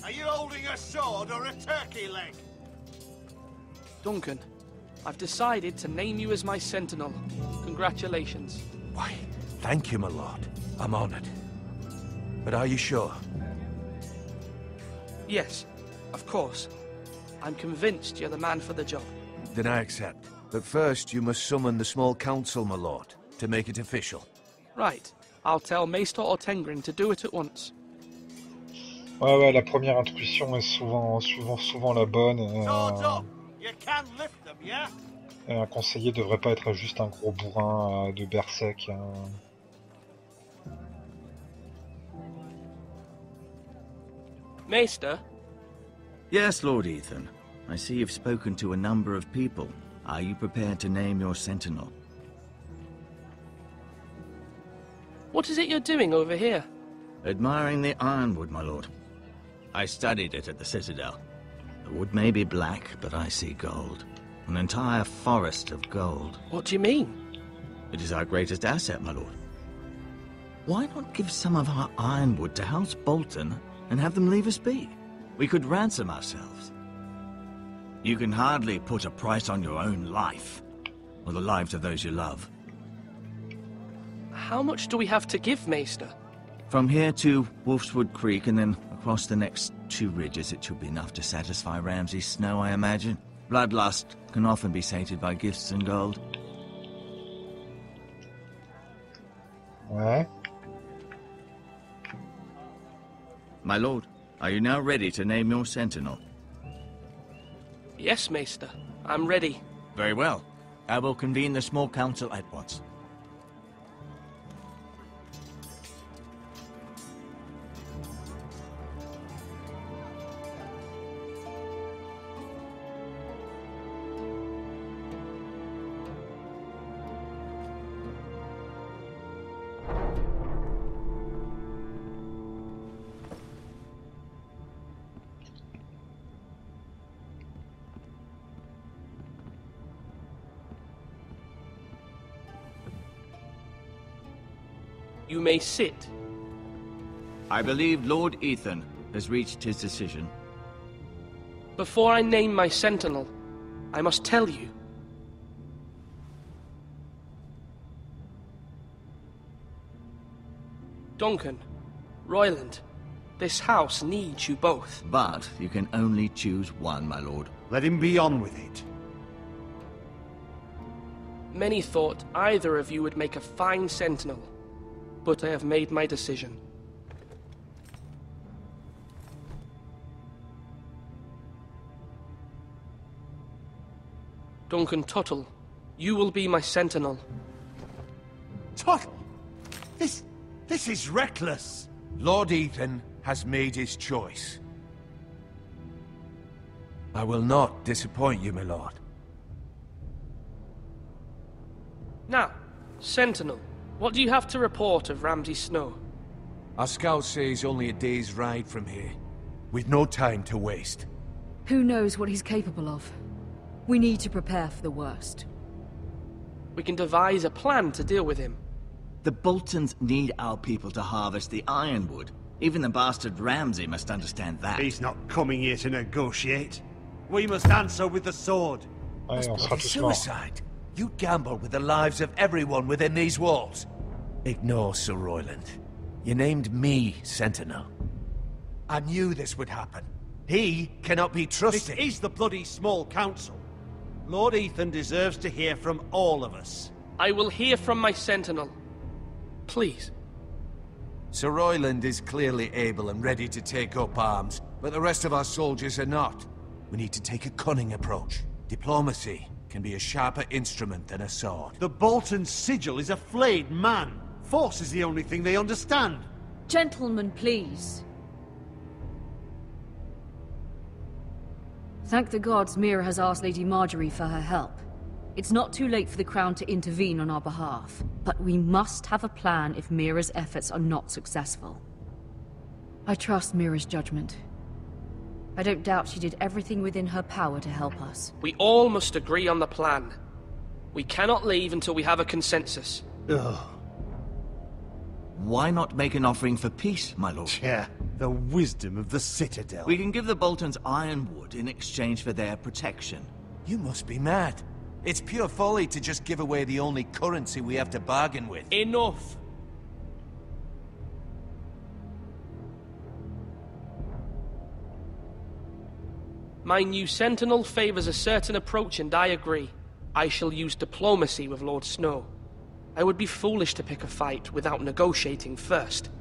Are you holding a sword or a turkey leg? Duncan, I've decided to name you as my sentinel. Congratulations. Why, thank you, my lord. I'm honored. But are you sure? Yes, of course. I'm convinced you're the man for the job. Then I accept. But first, you must summon the small council, my lord, to make it official. Right. I'll tell Maester Ortengrin to do it at once. Ouais, la première intuition est souvent la bonne. Et un conseiller devrait pas être juste un gros bourrin de berserk. Maester? Yes, Lord Ethan. I see you've spoken to a number of people. Are you prepared to name your sentinel? What is it you're doing over here? Admiring the ironwood, my lord. I studied it at the Citadel. The wood may be black, but I see gold. An entire forest of gold. What do you mean? It is our greatest asset, my lord. Why not give some of our ironwood to House Bolton and have them leave us be? We could ransom ourselves. You can hardly put a price on your own life, or the lives of those you love. How much do we have to give, Maester? From here to Wolfswood Creek and then across the next 2 ridges, it should be enough to satisfy Ramsay Snow, I imagine. Bloodlust can often be sated by gifts and gold. Ouais. My lord, are you now ready to name your sentinel? Yes, Maester. I'm ready. Very well. I will convene the small council at once. You may sit. I believe Lord Ethan has reached his decision. Before I name my sentinel, I must tell you. Duncan, Royland, this house needs you both. But you can only choose one, my lord. Let him be on with it. Many thought either of you would make a fine sentinel, but I have made my decision. Duncan Tuttle, you will be my sentinel. Tuttle? This is reckless. Lord Ethan has made his choice. I will not disappoint you, my lord. Now, Sentinel, what do you have to report of Ramsay Snow? Our scouts say he's only a day's ride from here. We've no time to waste. Who knows what he's capable of? We need to prepare for the worst. We can devise a plan to deal with him. The Boltons need our people to harvest the ironwood. Even the bastard Ramsay must understand that. He's not coming here to negotiate. We must answer with the sword. Suicide. You gamble with the lives of everyone within these walls. Ignore Sir Royland. You named me Sentinel. I knew this would happen. He cannot be trusted. This is the bloody small council. Lord Ethan deserves to hear from all of us. I will hear from my Sentinel. Please. Sir Royland is clearly able and ready to take up arms, but the rest of our soldiers are not. We need to take a cunning approach. Diplomacy can be a sharper instrument than a sword. The Bolton sigil is a flayed man. Force is the only thing they understand. Gentlemen, please. Thank the gods Mira has asked Lady Marjorie for her help. It's not too late for the Crown to intervene on our behalf, but we must have a plan if Mira's efforts are not successful. I trust Mira's judgment. I don't doubt she did everything within her power to help us. We all must agree on the plan. We cannot leave until we have a consensus. Ugh. Why not make an offering for peace, my lord? Yeah, the wisdom of the Citadel. We can give the Boltons ironwood in exchange for their protection. You must be mad. It's pure folly to just give away the only currency we have to bargain with. Enough! My new Sentinel favors a certain approach, and I agree. I shall use diplomacy with Lord Snow. I would be foolish to pick a fight without negotiating first.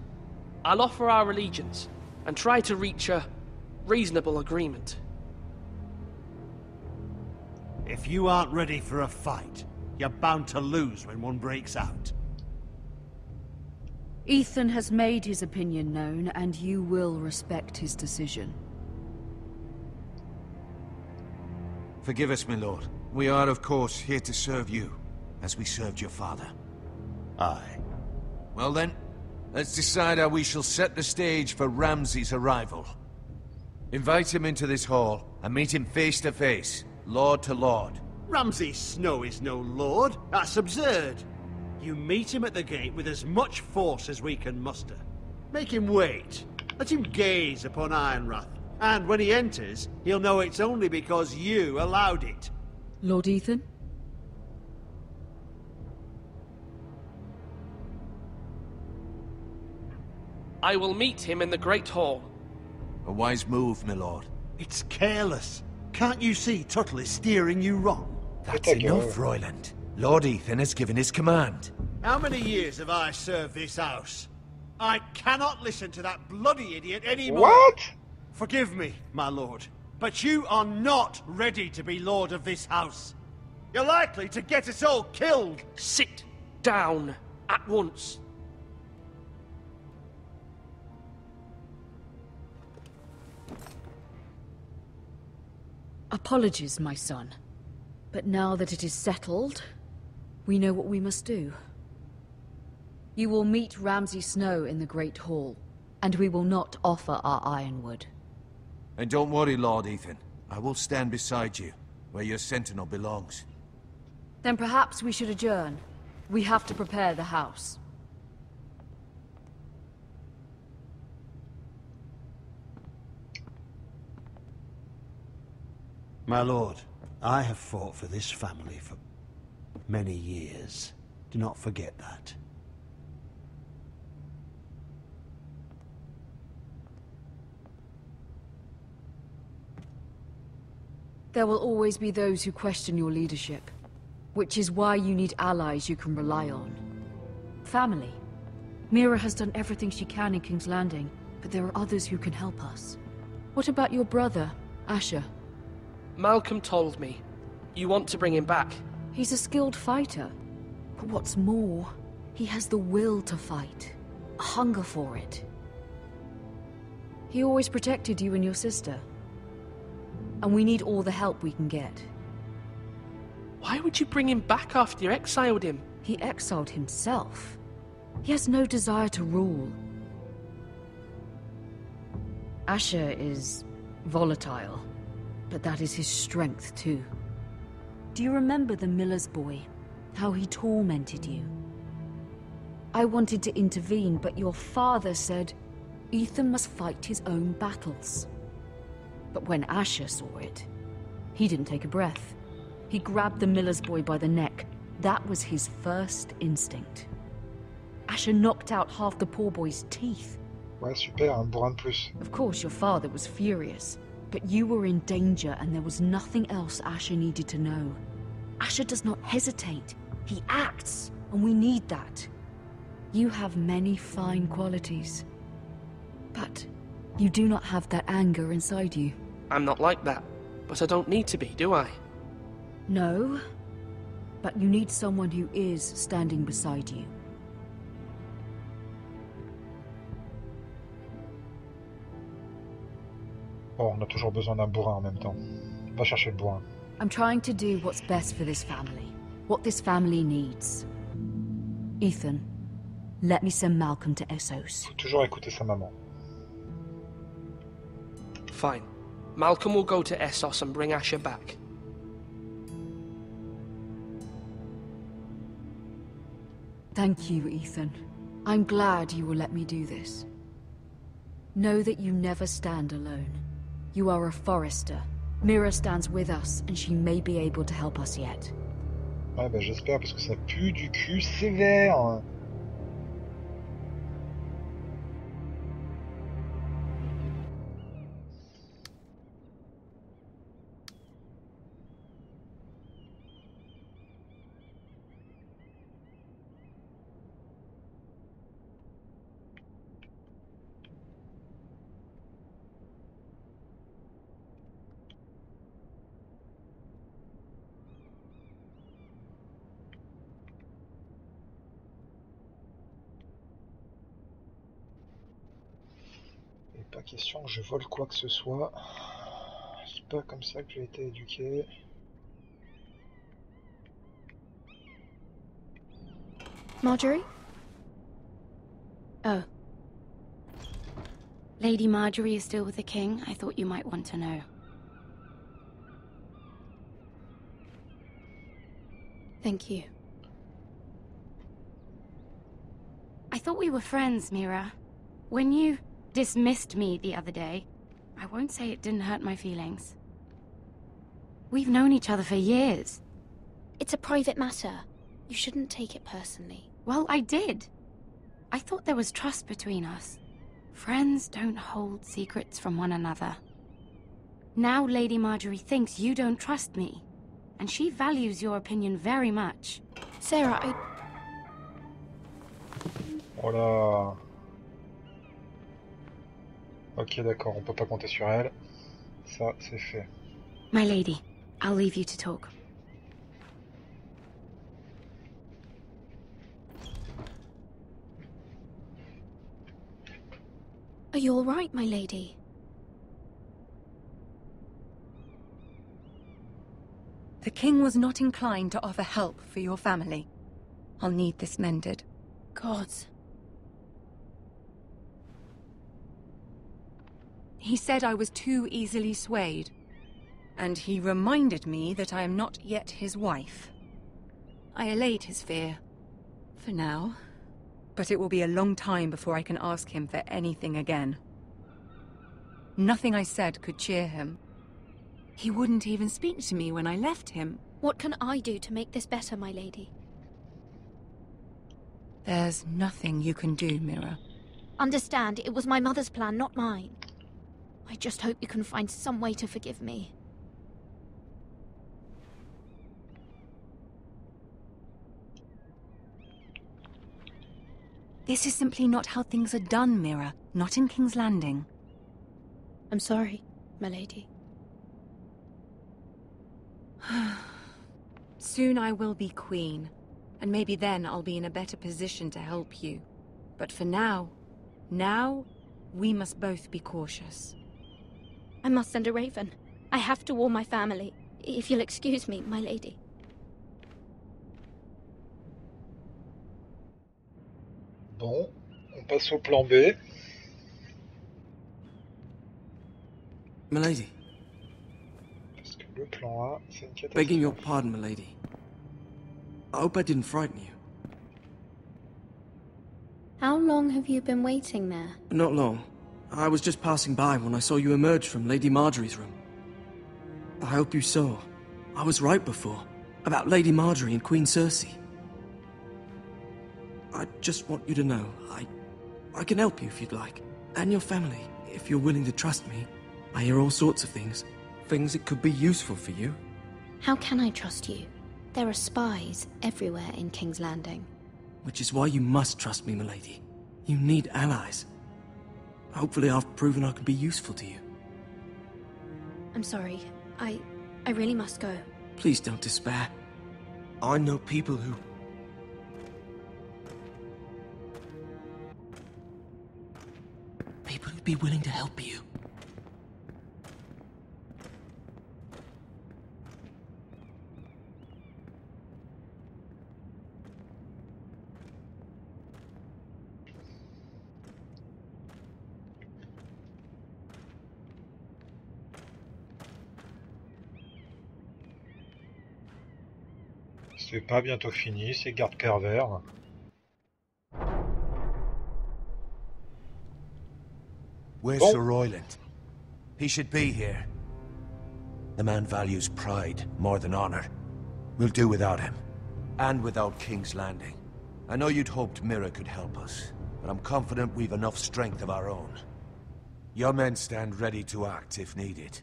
I'll offer our allegiance, and try to reach a reasonable agreement. If you aren't ready for a fight, you're bound to lose when one breaks out. Ethan has made his opinion known, and you will respect his decision. Forgive us, my lord. We are, of course, here to serve you, as we served your father. Aye. Well then, let's decide how we shall set the stage for Ramsay's arrival. Invite him into this hall, and meet him face to face, lord to lord. Ramsay Snow is no lord. That's absurd. You meet him at the gate with as much force as we can muster. Make him wait. Let him gaze upon Ironrath. And when he enters, he'll know it's only because you allowed it. Lord Ethan? I will meet him in the Great Hall. A wise move, my lord. It's careless. Can't you see Tuttle is steering you wrong? That's enough, Royland. Lord Ethan has given his command. How many years have I served this house? I cannot listen to that bloody idiot anymore. What? Forgive me, my lord, but you are not ready to be lord of this house. You're likely to get us all killed. Sit down at once. Apologies, my son. But now that it is settled, we know what we must do. You will meet Ramsay Snow in the Great Hall, and we will not offer our ironwood. And don't worry, Lord Ethan. I will stand beside you, where your sentinel belongs. Then perhaps we should adjourn. We have to prepare the house. My lord, I have fought for this family for many years. Do not forget that. There will always be those who question your leadership, which is why you need allies you can rely on. Family. Mira has done everything she can in King's Landing, but there are others who can help us. What about your brother, Asher? Malcolm told me. You want to bring him back? He's a skilled fighter. But what's more, he has the will to fight. A hunger for it. He always protected you and your sister. And we need all the help we can get. Why would you bring him back after you exiled him? He exiled himself. He has no desire to rule. Asher is volatile, but that is his strength too. Do you remember the miller's boy? How he tormented you? I wanted to intervene, but your father said Ethan must fight his own battles. But when Asher saw it, he didn't take a breath. He grabbed the miller's boy by the neck. That was his first instinct. Asher knocked out half the poor boy's teeth. Ouais, super, un bourrin de plus. Of course, your father was furious, but you were in danger and there was nothing else Asher needed to know. Asher does not hesitate. He acts, and we need that. You have many fine qualities, but you do not have that anger inside you. I'm not like that, but I don't need to be, do I? No, but you need someone who is standing beside you. Bon, on a toujours besoin d'un bourrin en même temps. Va chercher le bourrin. I'm trying to do what's best for this family. What this family needs. Ethan, let me send Malcolm to Essos. Faut toujours écouter sa maman. Fine. Malcolm will go to Essos and bring Asher back. Thank you, Ethan. I'm glad you will let me do this. Know that you never stand alone. You are a Forrester. Mira stands with us, and she may be able to help us yet. Ouais, bah j'espère, parce que ça pue du cul sévère. Pas question que je vole quoi que ce soit. C'est pas comme ça que j'ai été éduqué. Marjorie? Oh. Lady Marjorie is still with the king. I thought you might want to know. Thank you. I thought we were friends, Mira. When you dismissed me the other day, I won't say it didn't hurt my feelings. We've known each other for years. It's a private matter. You shouldn't take it personally. Well, I did. I thought there was trust between us. Friends don't hold secrets from one another. Now Lady Marjorie thinks you don't trust me, and she values your opinion very much. Sarah, I... Oh là. Ok, d'accord, on peut pas compter sur elle. Ça, c'est fait. My lady, I'll leave you to talk. Are you all right, my lady? The king was not inclined to offer help for your family. I'll need this mended. Gods. He said I was too easily swayed. And he reminded me that I am not yet his wife. I allayed his fear. For now. But it will be a long time before I can ask him for anything again. Nothing I said could cheer him. He wouldn't even speak to me when I left him. What can I do to make this better, my lady? There's nothing you can do, Mira. Understand, it was my mother's plan, not mine. I just hope you can find some way to forgive me. This is simply not how things are done, Mira. Not in King's Landing. I'm sorry, my lady. Soon I will be queen, and maybe then I'll be in a better position to help you. But for now, we must both be cautious. I must send a raven. I have to warn my family. If you'll excuse me, my lady. Bon, on passe au plan B. Milady. Parce que le plan A, c'est une catastrophe. Begging your pardon, milady. I hope I didn't frighten you. How long have you been waiting there? Not long. I was just passing by when I saw you emerge from Lady Marjorie's room. I hope you saw. I was right before. About Lady Marjorie and Queen Cersei. I just want you to know, I can help you if you'd like. And your family, if you're willing to trust me. I hear all sorts of things. Things that could be useful for you. How can I trust you? There are spies everywhere in King's Landing. Which is why you must trust me, milady. You need allies. Hopefully I've proven I can be useful to you. I'm sorry. I really must go. Please don't despair. I know people who'd be willing to help you. C'est pas bientôt fini, c'est garde pervers. Where's Sir Royland? He should be here. The man values pride more than honor. We'll do without him. And without King's Landing. I know you'd hoped Mira could help us, but I'm confident we've enough strength of our own. Your men stand ready to act if needed.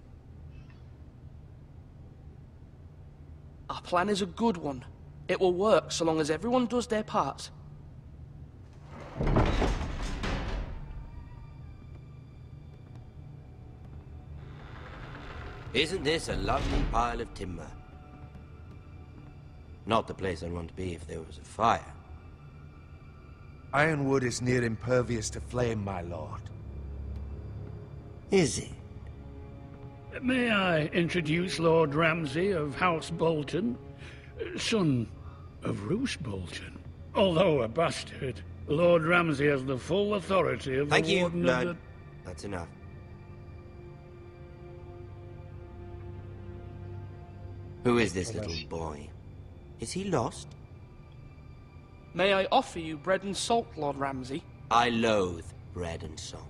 Our plan is a good one. It will work so long as everyone does their part. Isn't this a lovely pile of timber? Not the place I'd want to be if there was a fire. Ironwood is near impervious to flame, my lord. Is it? May I introduce Lord Ramsay of House Bolton, son of Roose Bolton. Although a bastard, Lord Ramsay has the full authority of Thank the you, Warden Lord. of the... That's enough. Who is this little boy? Is he lost? May I offer you bread and salt, Lord Ramsay? I loathe bread and salt.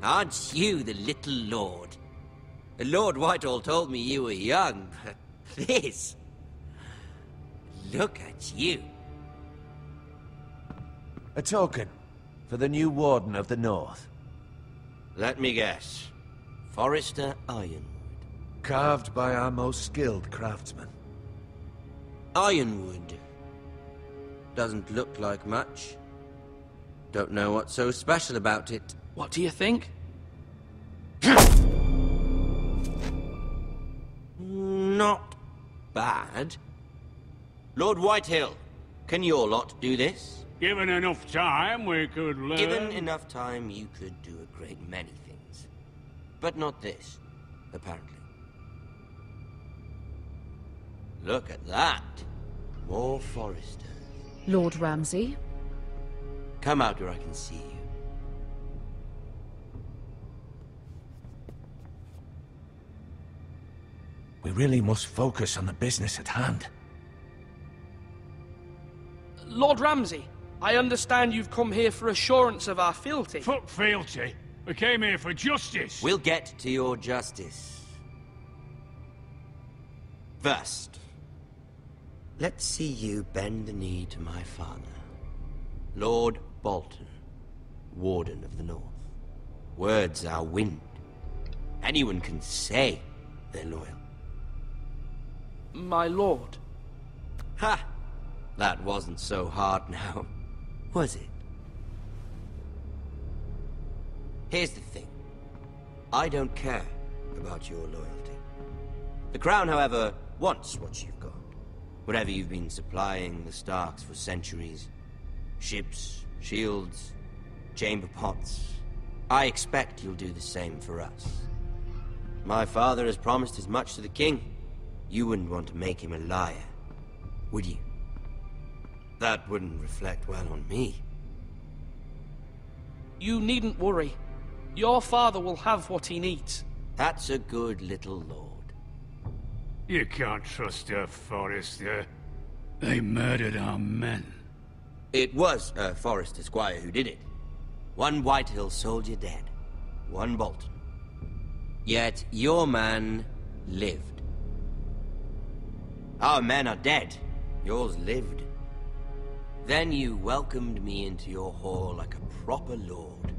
Aren't you the little lord? Lord Whitehall told me you were young, but this... Look at you. A token for the new Warden of the North. Let me guess. Forrester Ironwood. Carved by our most skilled craftsmen. Ironwood. Doesn't look like much. Don't know what's so special about it. What do you think? Not bad. Lord Whitehill, can your lot do this? Given enough time, we could learn... Given enough time, you could do a great many things. But not this, apparently. Look at that. More Forresters. Lord Ramsay? Come out where I can see you. We really must focus on the business at hand. Lord Ramsay, I understand you've come here for assurance of our fealty. Fuck fealty. We came here for justice. We'll get to your justice. First, let's see you bend the knee to my father, Lord Bolton, Warden of the North. Words are wind. Anyone can say they're loyal. My lord. Ha! That wasn't so hard now, was it? Here's the thing. I don't care about your loyalty. The Crown, however, wants what you've got. Whatever you've been supplying the Starks for centuries. Ships, shields, chamber pots. I expect you'll do the same for us. My father has promised as much to the king. You wouldn't want to make him a liar, would you? That wouldn't reflect well on me. You needn't worry. Your father will have what he needs. That's a good little lord. You can't trust her, Forrester. They murdered our men. It was a Forrester squire who did it. One Whitehill soldier dead. One Bolton. Yet your man lived. Our men are dead. Yours lived. Then you welcomed me into your hall like a proper lord,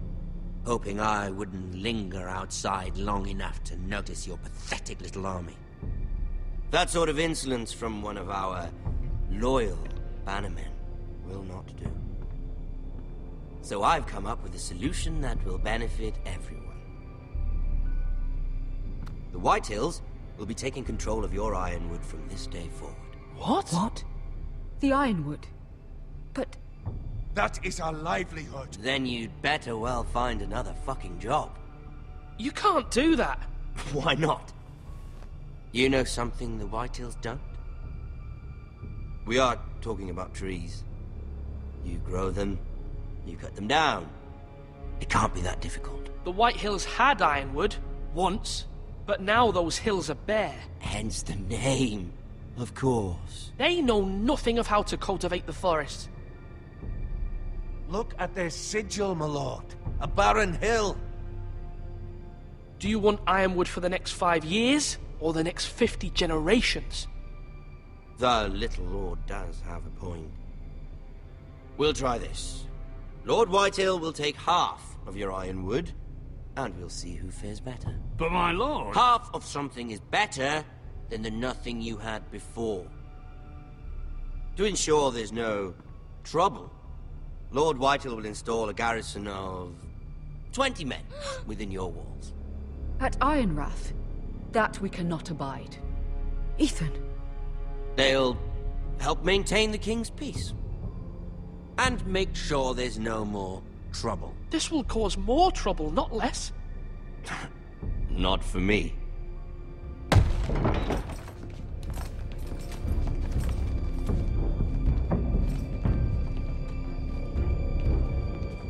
hoping I wouldn't linger outside long enough to notice your pathetic little army. That sort of insolence from one of our loyal bannermen will not do. So I've come up with a solution that will benefit everyone. The Whitehills will be taking control of your Ironwood from this day forward. What? What? The Ironwood? But... That is our livelihood. Then you'd better well find another fucking job. You can't do that. Why not? You know something the Whitehills don't? We are talking about trees. You grow them, you cut them down. It can't be that difficult. The Whitehills had Ironwood, once, but now those hills are bare. Hence the name, of course. They know nothing of how to cultivate the forest. Look at their sigil, my lord. A barren hill. Do you want Ironwood for the next 5 years, or the next 50 generations? The little lord does have a point. We'll try this. Lord Whitehill will take half of your Ironwood, and we'll see who fares better. But my lord... Half of something is better than the nothing you had before. To ensure there's no trouble, Lord Whitehill will install a garrison of 20 men within your walls. At Ironrath? That we cannot abide. Ethan. They'll help maintain the king's peace. And make sure there's no more trouble. This will cause more trouble, not less. Not for me.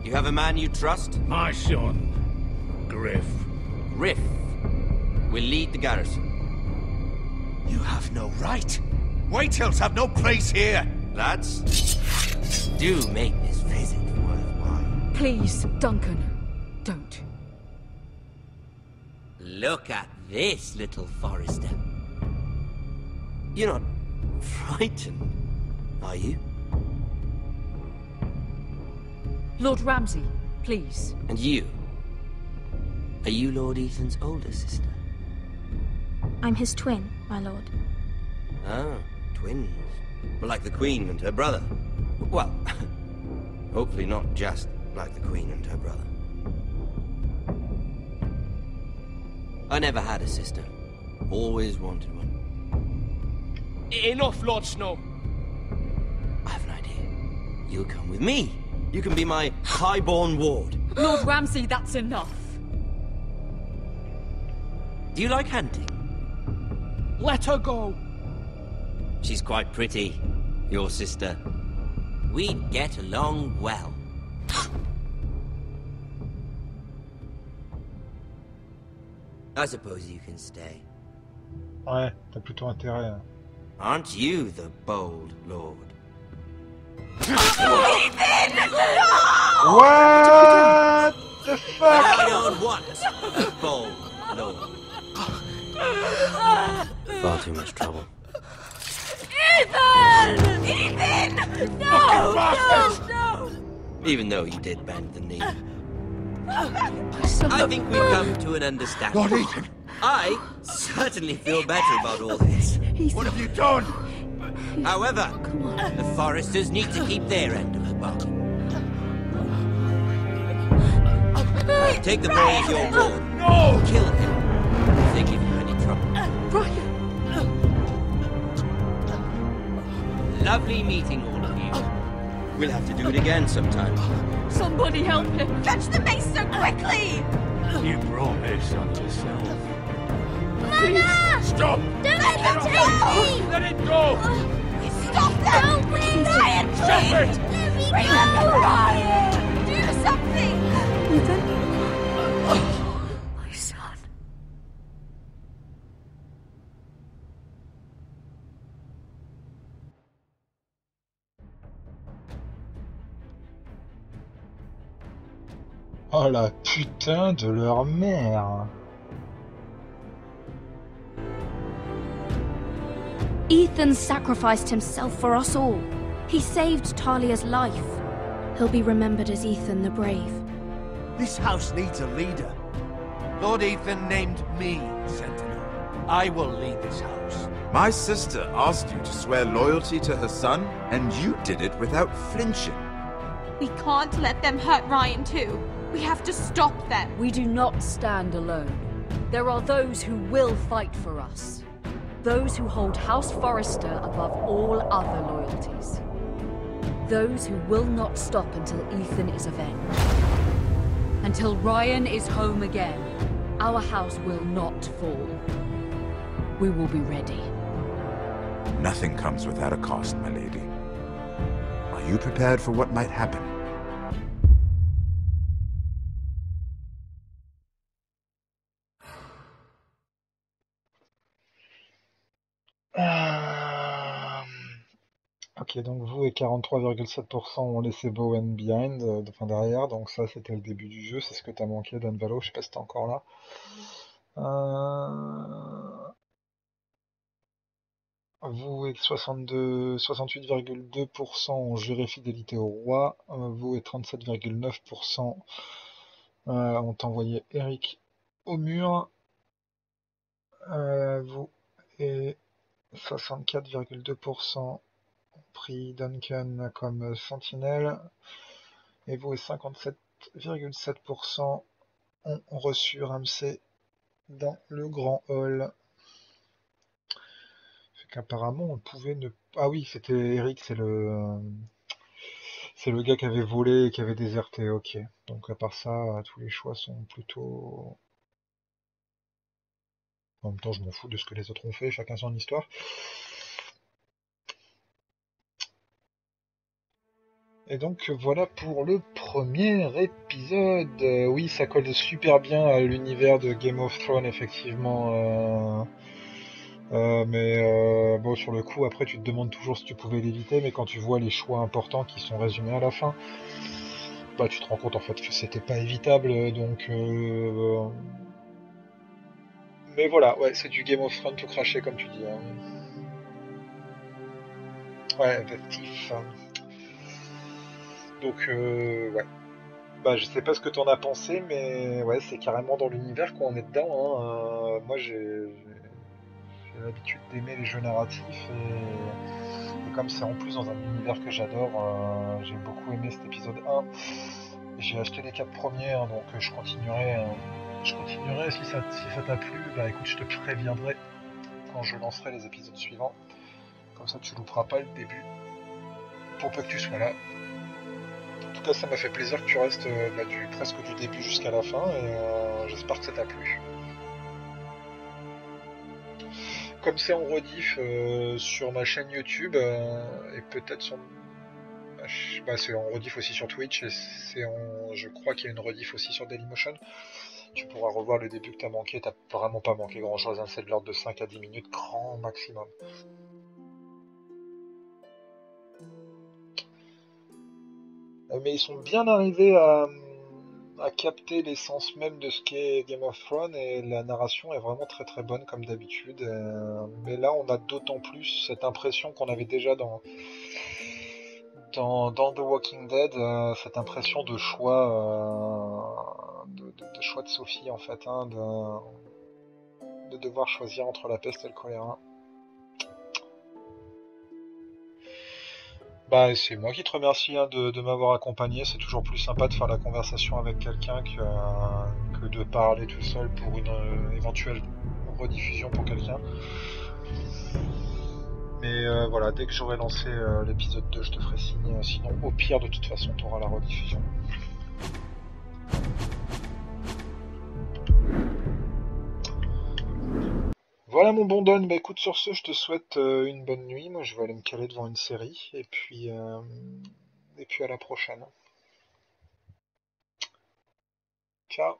You have a man you trust? My son, Griff. Griff will lead the garrison. You have no right. Whitehills have no place here. Lads, do make this visit worthwhile. Please, Duncan, don't. Look at this, little Forrester. You're not frightened, are you? Lord Ramsay, please. And you? Are you Lord Ethan's older sister? I'm his twin, my lord. Ah, twins. Well, like the Queen and her brother. Well, hopefully not just like the Queen and her brother. I never had a sister. Always wanted one. Enough, Lord Snow. I have an idea. You'll come with me. You can be my highborn ward. Lord Ramsay, that's enough. Do you like hunting? Let her go. She's quite pretty, your sister. We'd get along well. I suppose you can stay. Ouais, t'as plutôt intérêt. Aren't you the bold lord? What the fuck? I don't want a bold lord. Far too much trouble. Ethan! No! No! Even though you did bend the knee. I think we've come to an understanding. Lord Ethan! I certainly feel better about all this. What have you done? However, the Foresters need to keep their end of the bargain. Take the boy as your ward. No! Kill him if they give you any trouble. Ryan! Lovely meeting all of you. We'll have to do it again sometime. Somebody help him! Fetch the mace so quickly! You brought this on yourself. Mama! Stop! Don't let them take me! Let it go! Stop them! Please! Ryan, Stop please! it! Remember Ryan! Do something! Ethan? My son. Oh la putain de leur mère. Ethan sacrificed himself for us all. He saved Talia's life. He'll be remembered as Ethan the Brave. This house needs a leader. Lord Ethan named me Sentinel. I will lead this house. My sister asked you to swear loyalty to her son, and you did it without flinching. We can't let them hurt Ryan too. We have to stop them. We do not stand alone. There are those who will fight for us. Those who hold House Forrester above all other loyalties. Those who will not stop until Ethan is avenged. Until Ryan is home again, our house will not fall. We will be ready. Nothing comes without a cost, my lady. Are you prepared for what might happen? Ok, donc vous et 43,7% ont laissé Bowen behind, enfin derrière, donc ça c'était le début du jeu, c'est ce que t'as manqué, Dan Valo, je sais pas si t'es encore là. Vous et 68,2% ont juré fidélité au roi, vous et 37,9% ont envoyé Eric au mur, vous et 64,2% pris Duncan comme sentinelle, et vous et 57,7% ont reçu Ramsay dans le grand hall. Fait qu'apparemment on pouvait ne... Ah oui, c'était Eric, c'est le gars qui avait volé et qui avait déserté, ok. Donc à part ça, tous les choix sont plutôt... En même temps, je m'en fous de ce que les autres ont fait, chacun son histoire. Et donc voilà pour le premier épisode. Oui, ça colle super bien à l'univers de Game of Thrones, effectivement. Mais bon, sur le coup, après, tu te demandes toujours si tu pouvais l'éviter, mais quand tu vois les choix importants qui sont résumés à la fin, bah tu te rends compte en fait que c'était pas évitable. Donc, mais voilà, ouais, c'est du Game of Thrones tout craché comme tu dis. Hein. Ouais, Vectif. Donc, ouais. Bah, je sais pas ce que t'en as pensé, mais ouais, c'est carrément dans l'univers qu'on est dedans. Hein. Moi, j'ai l'habitude d'aimer les jeux narratifs, et comme c'est en plus dans un univers que j'adore, j'ai beaucoup aimé cet épisode 1. J'ai acheté les 4 premiers, hein, donc je continuerai. Si ça t'a plu, bah écoute, je te préviendrai quand je lancerai les épisodes suivants. Comme ça, tu louperas pas le début, pour peu que tu sois là. En tout cas, ça m'a fait plaisir que tu restes presque du début jusqu'à la fin, et j'espère que ça t'a plu. Comme c'est en rediff sur ma chaîne YouTube, et peut-être sur... Bah, c'est en rediff aussi sur Twitch, et je crois qu'il y a une rediff aussi sur Dailymotion. Tu pourras revoir le début que t'as manqué, t'as vraiment pas manqué grand chose, hein, c'est de l'ordre de 5 à 10 minutes, grand maximum. Mais ils sont bien arrivés à capter l'essence même de ce qu'est Game of Thrones, et la narration est vraiment très très bonne comme d'habitude. Mais là on a d'autant plus cette impression qu'on avait déjà dans dans The Walking Dead, cette impression de choix, de choix de Sophie en fait, hein, de devoir choisir entre la peste et le choléra. Bah, c'est moi qui te remercie hein, de m'avoir accompagné. C'est toujours plus sympa de faire la conversation avec quelqu'un que de parler tout seul pour une éventuelle rediffusion pour quelqu'un. Mais voilà, dès que j'aurai lancé l'épisode 2, je te ferai signe. Sinon, au pire, de toute façon, tu auras la rediffusion. Voilà mon bon Don, bah écoute sur ce je te souhaite une bonne nuit, moi je vais aller me caler devant une série et puis à la prochaine. Ciao.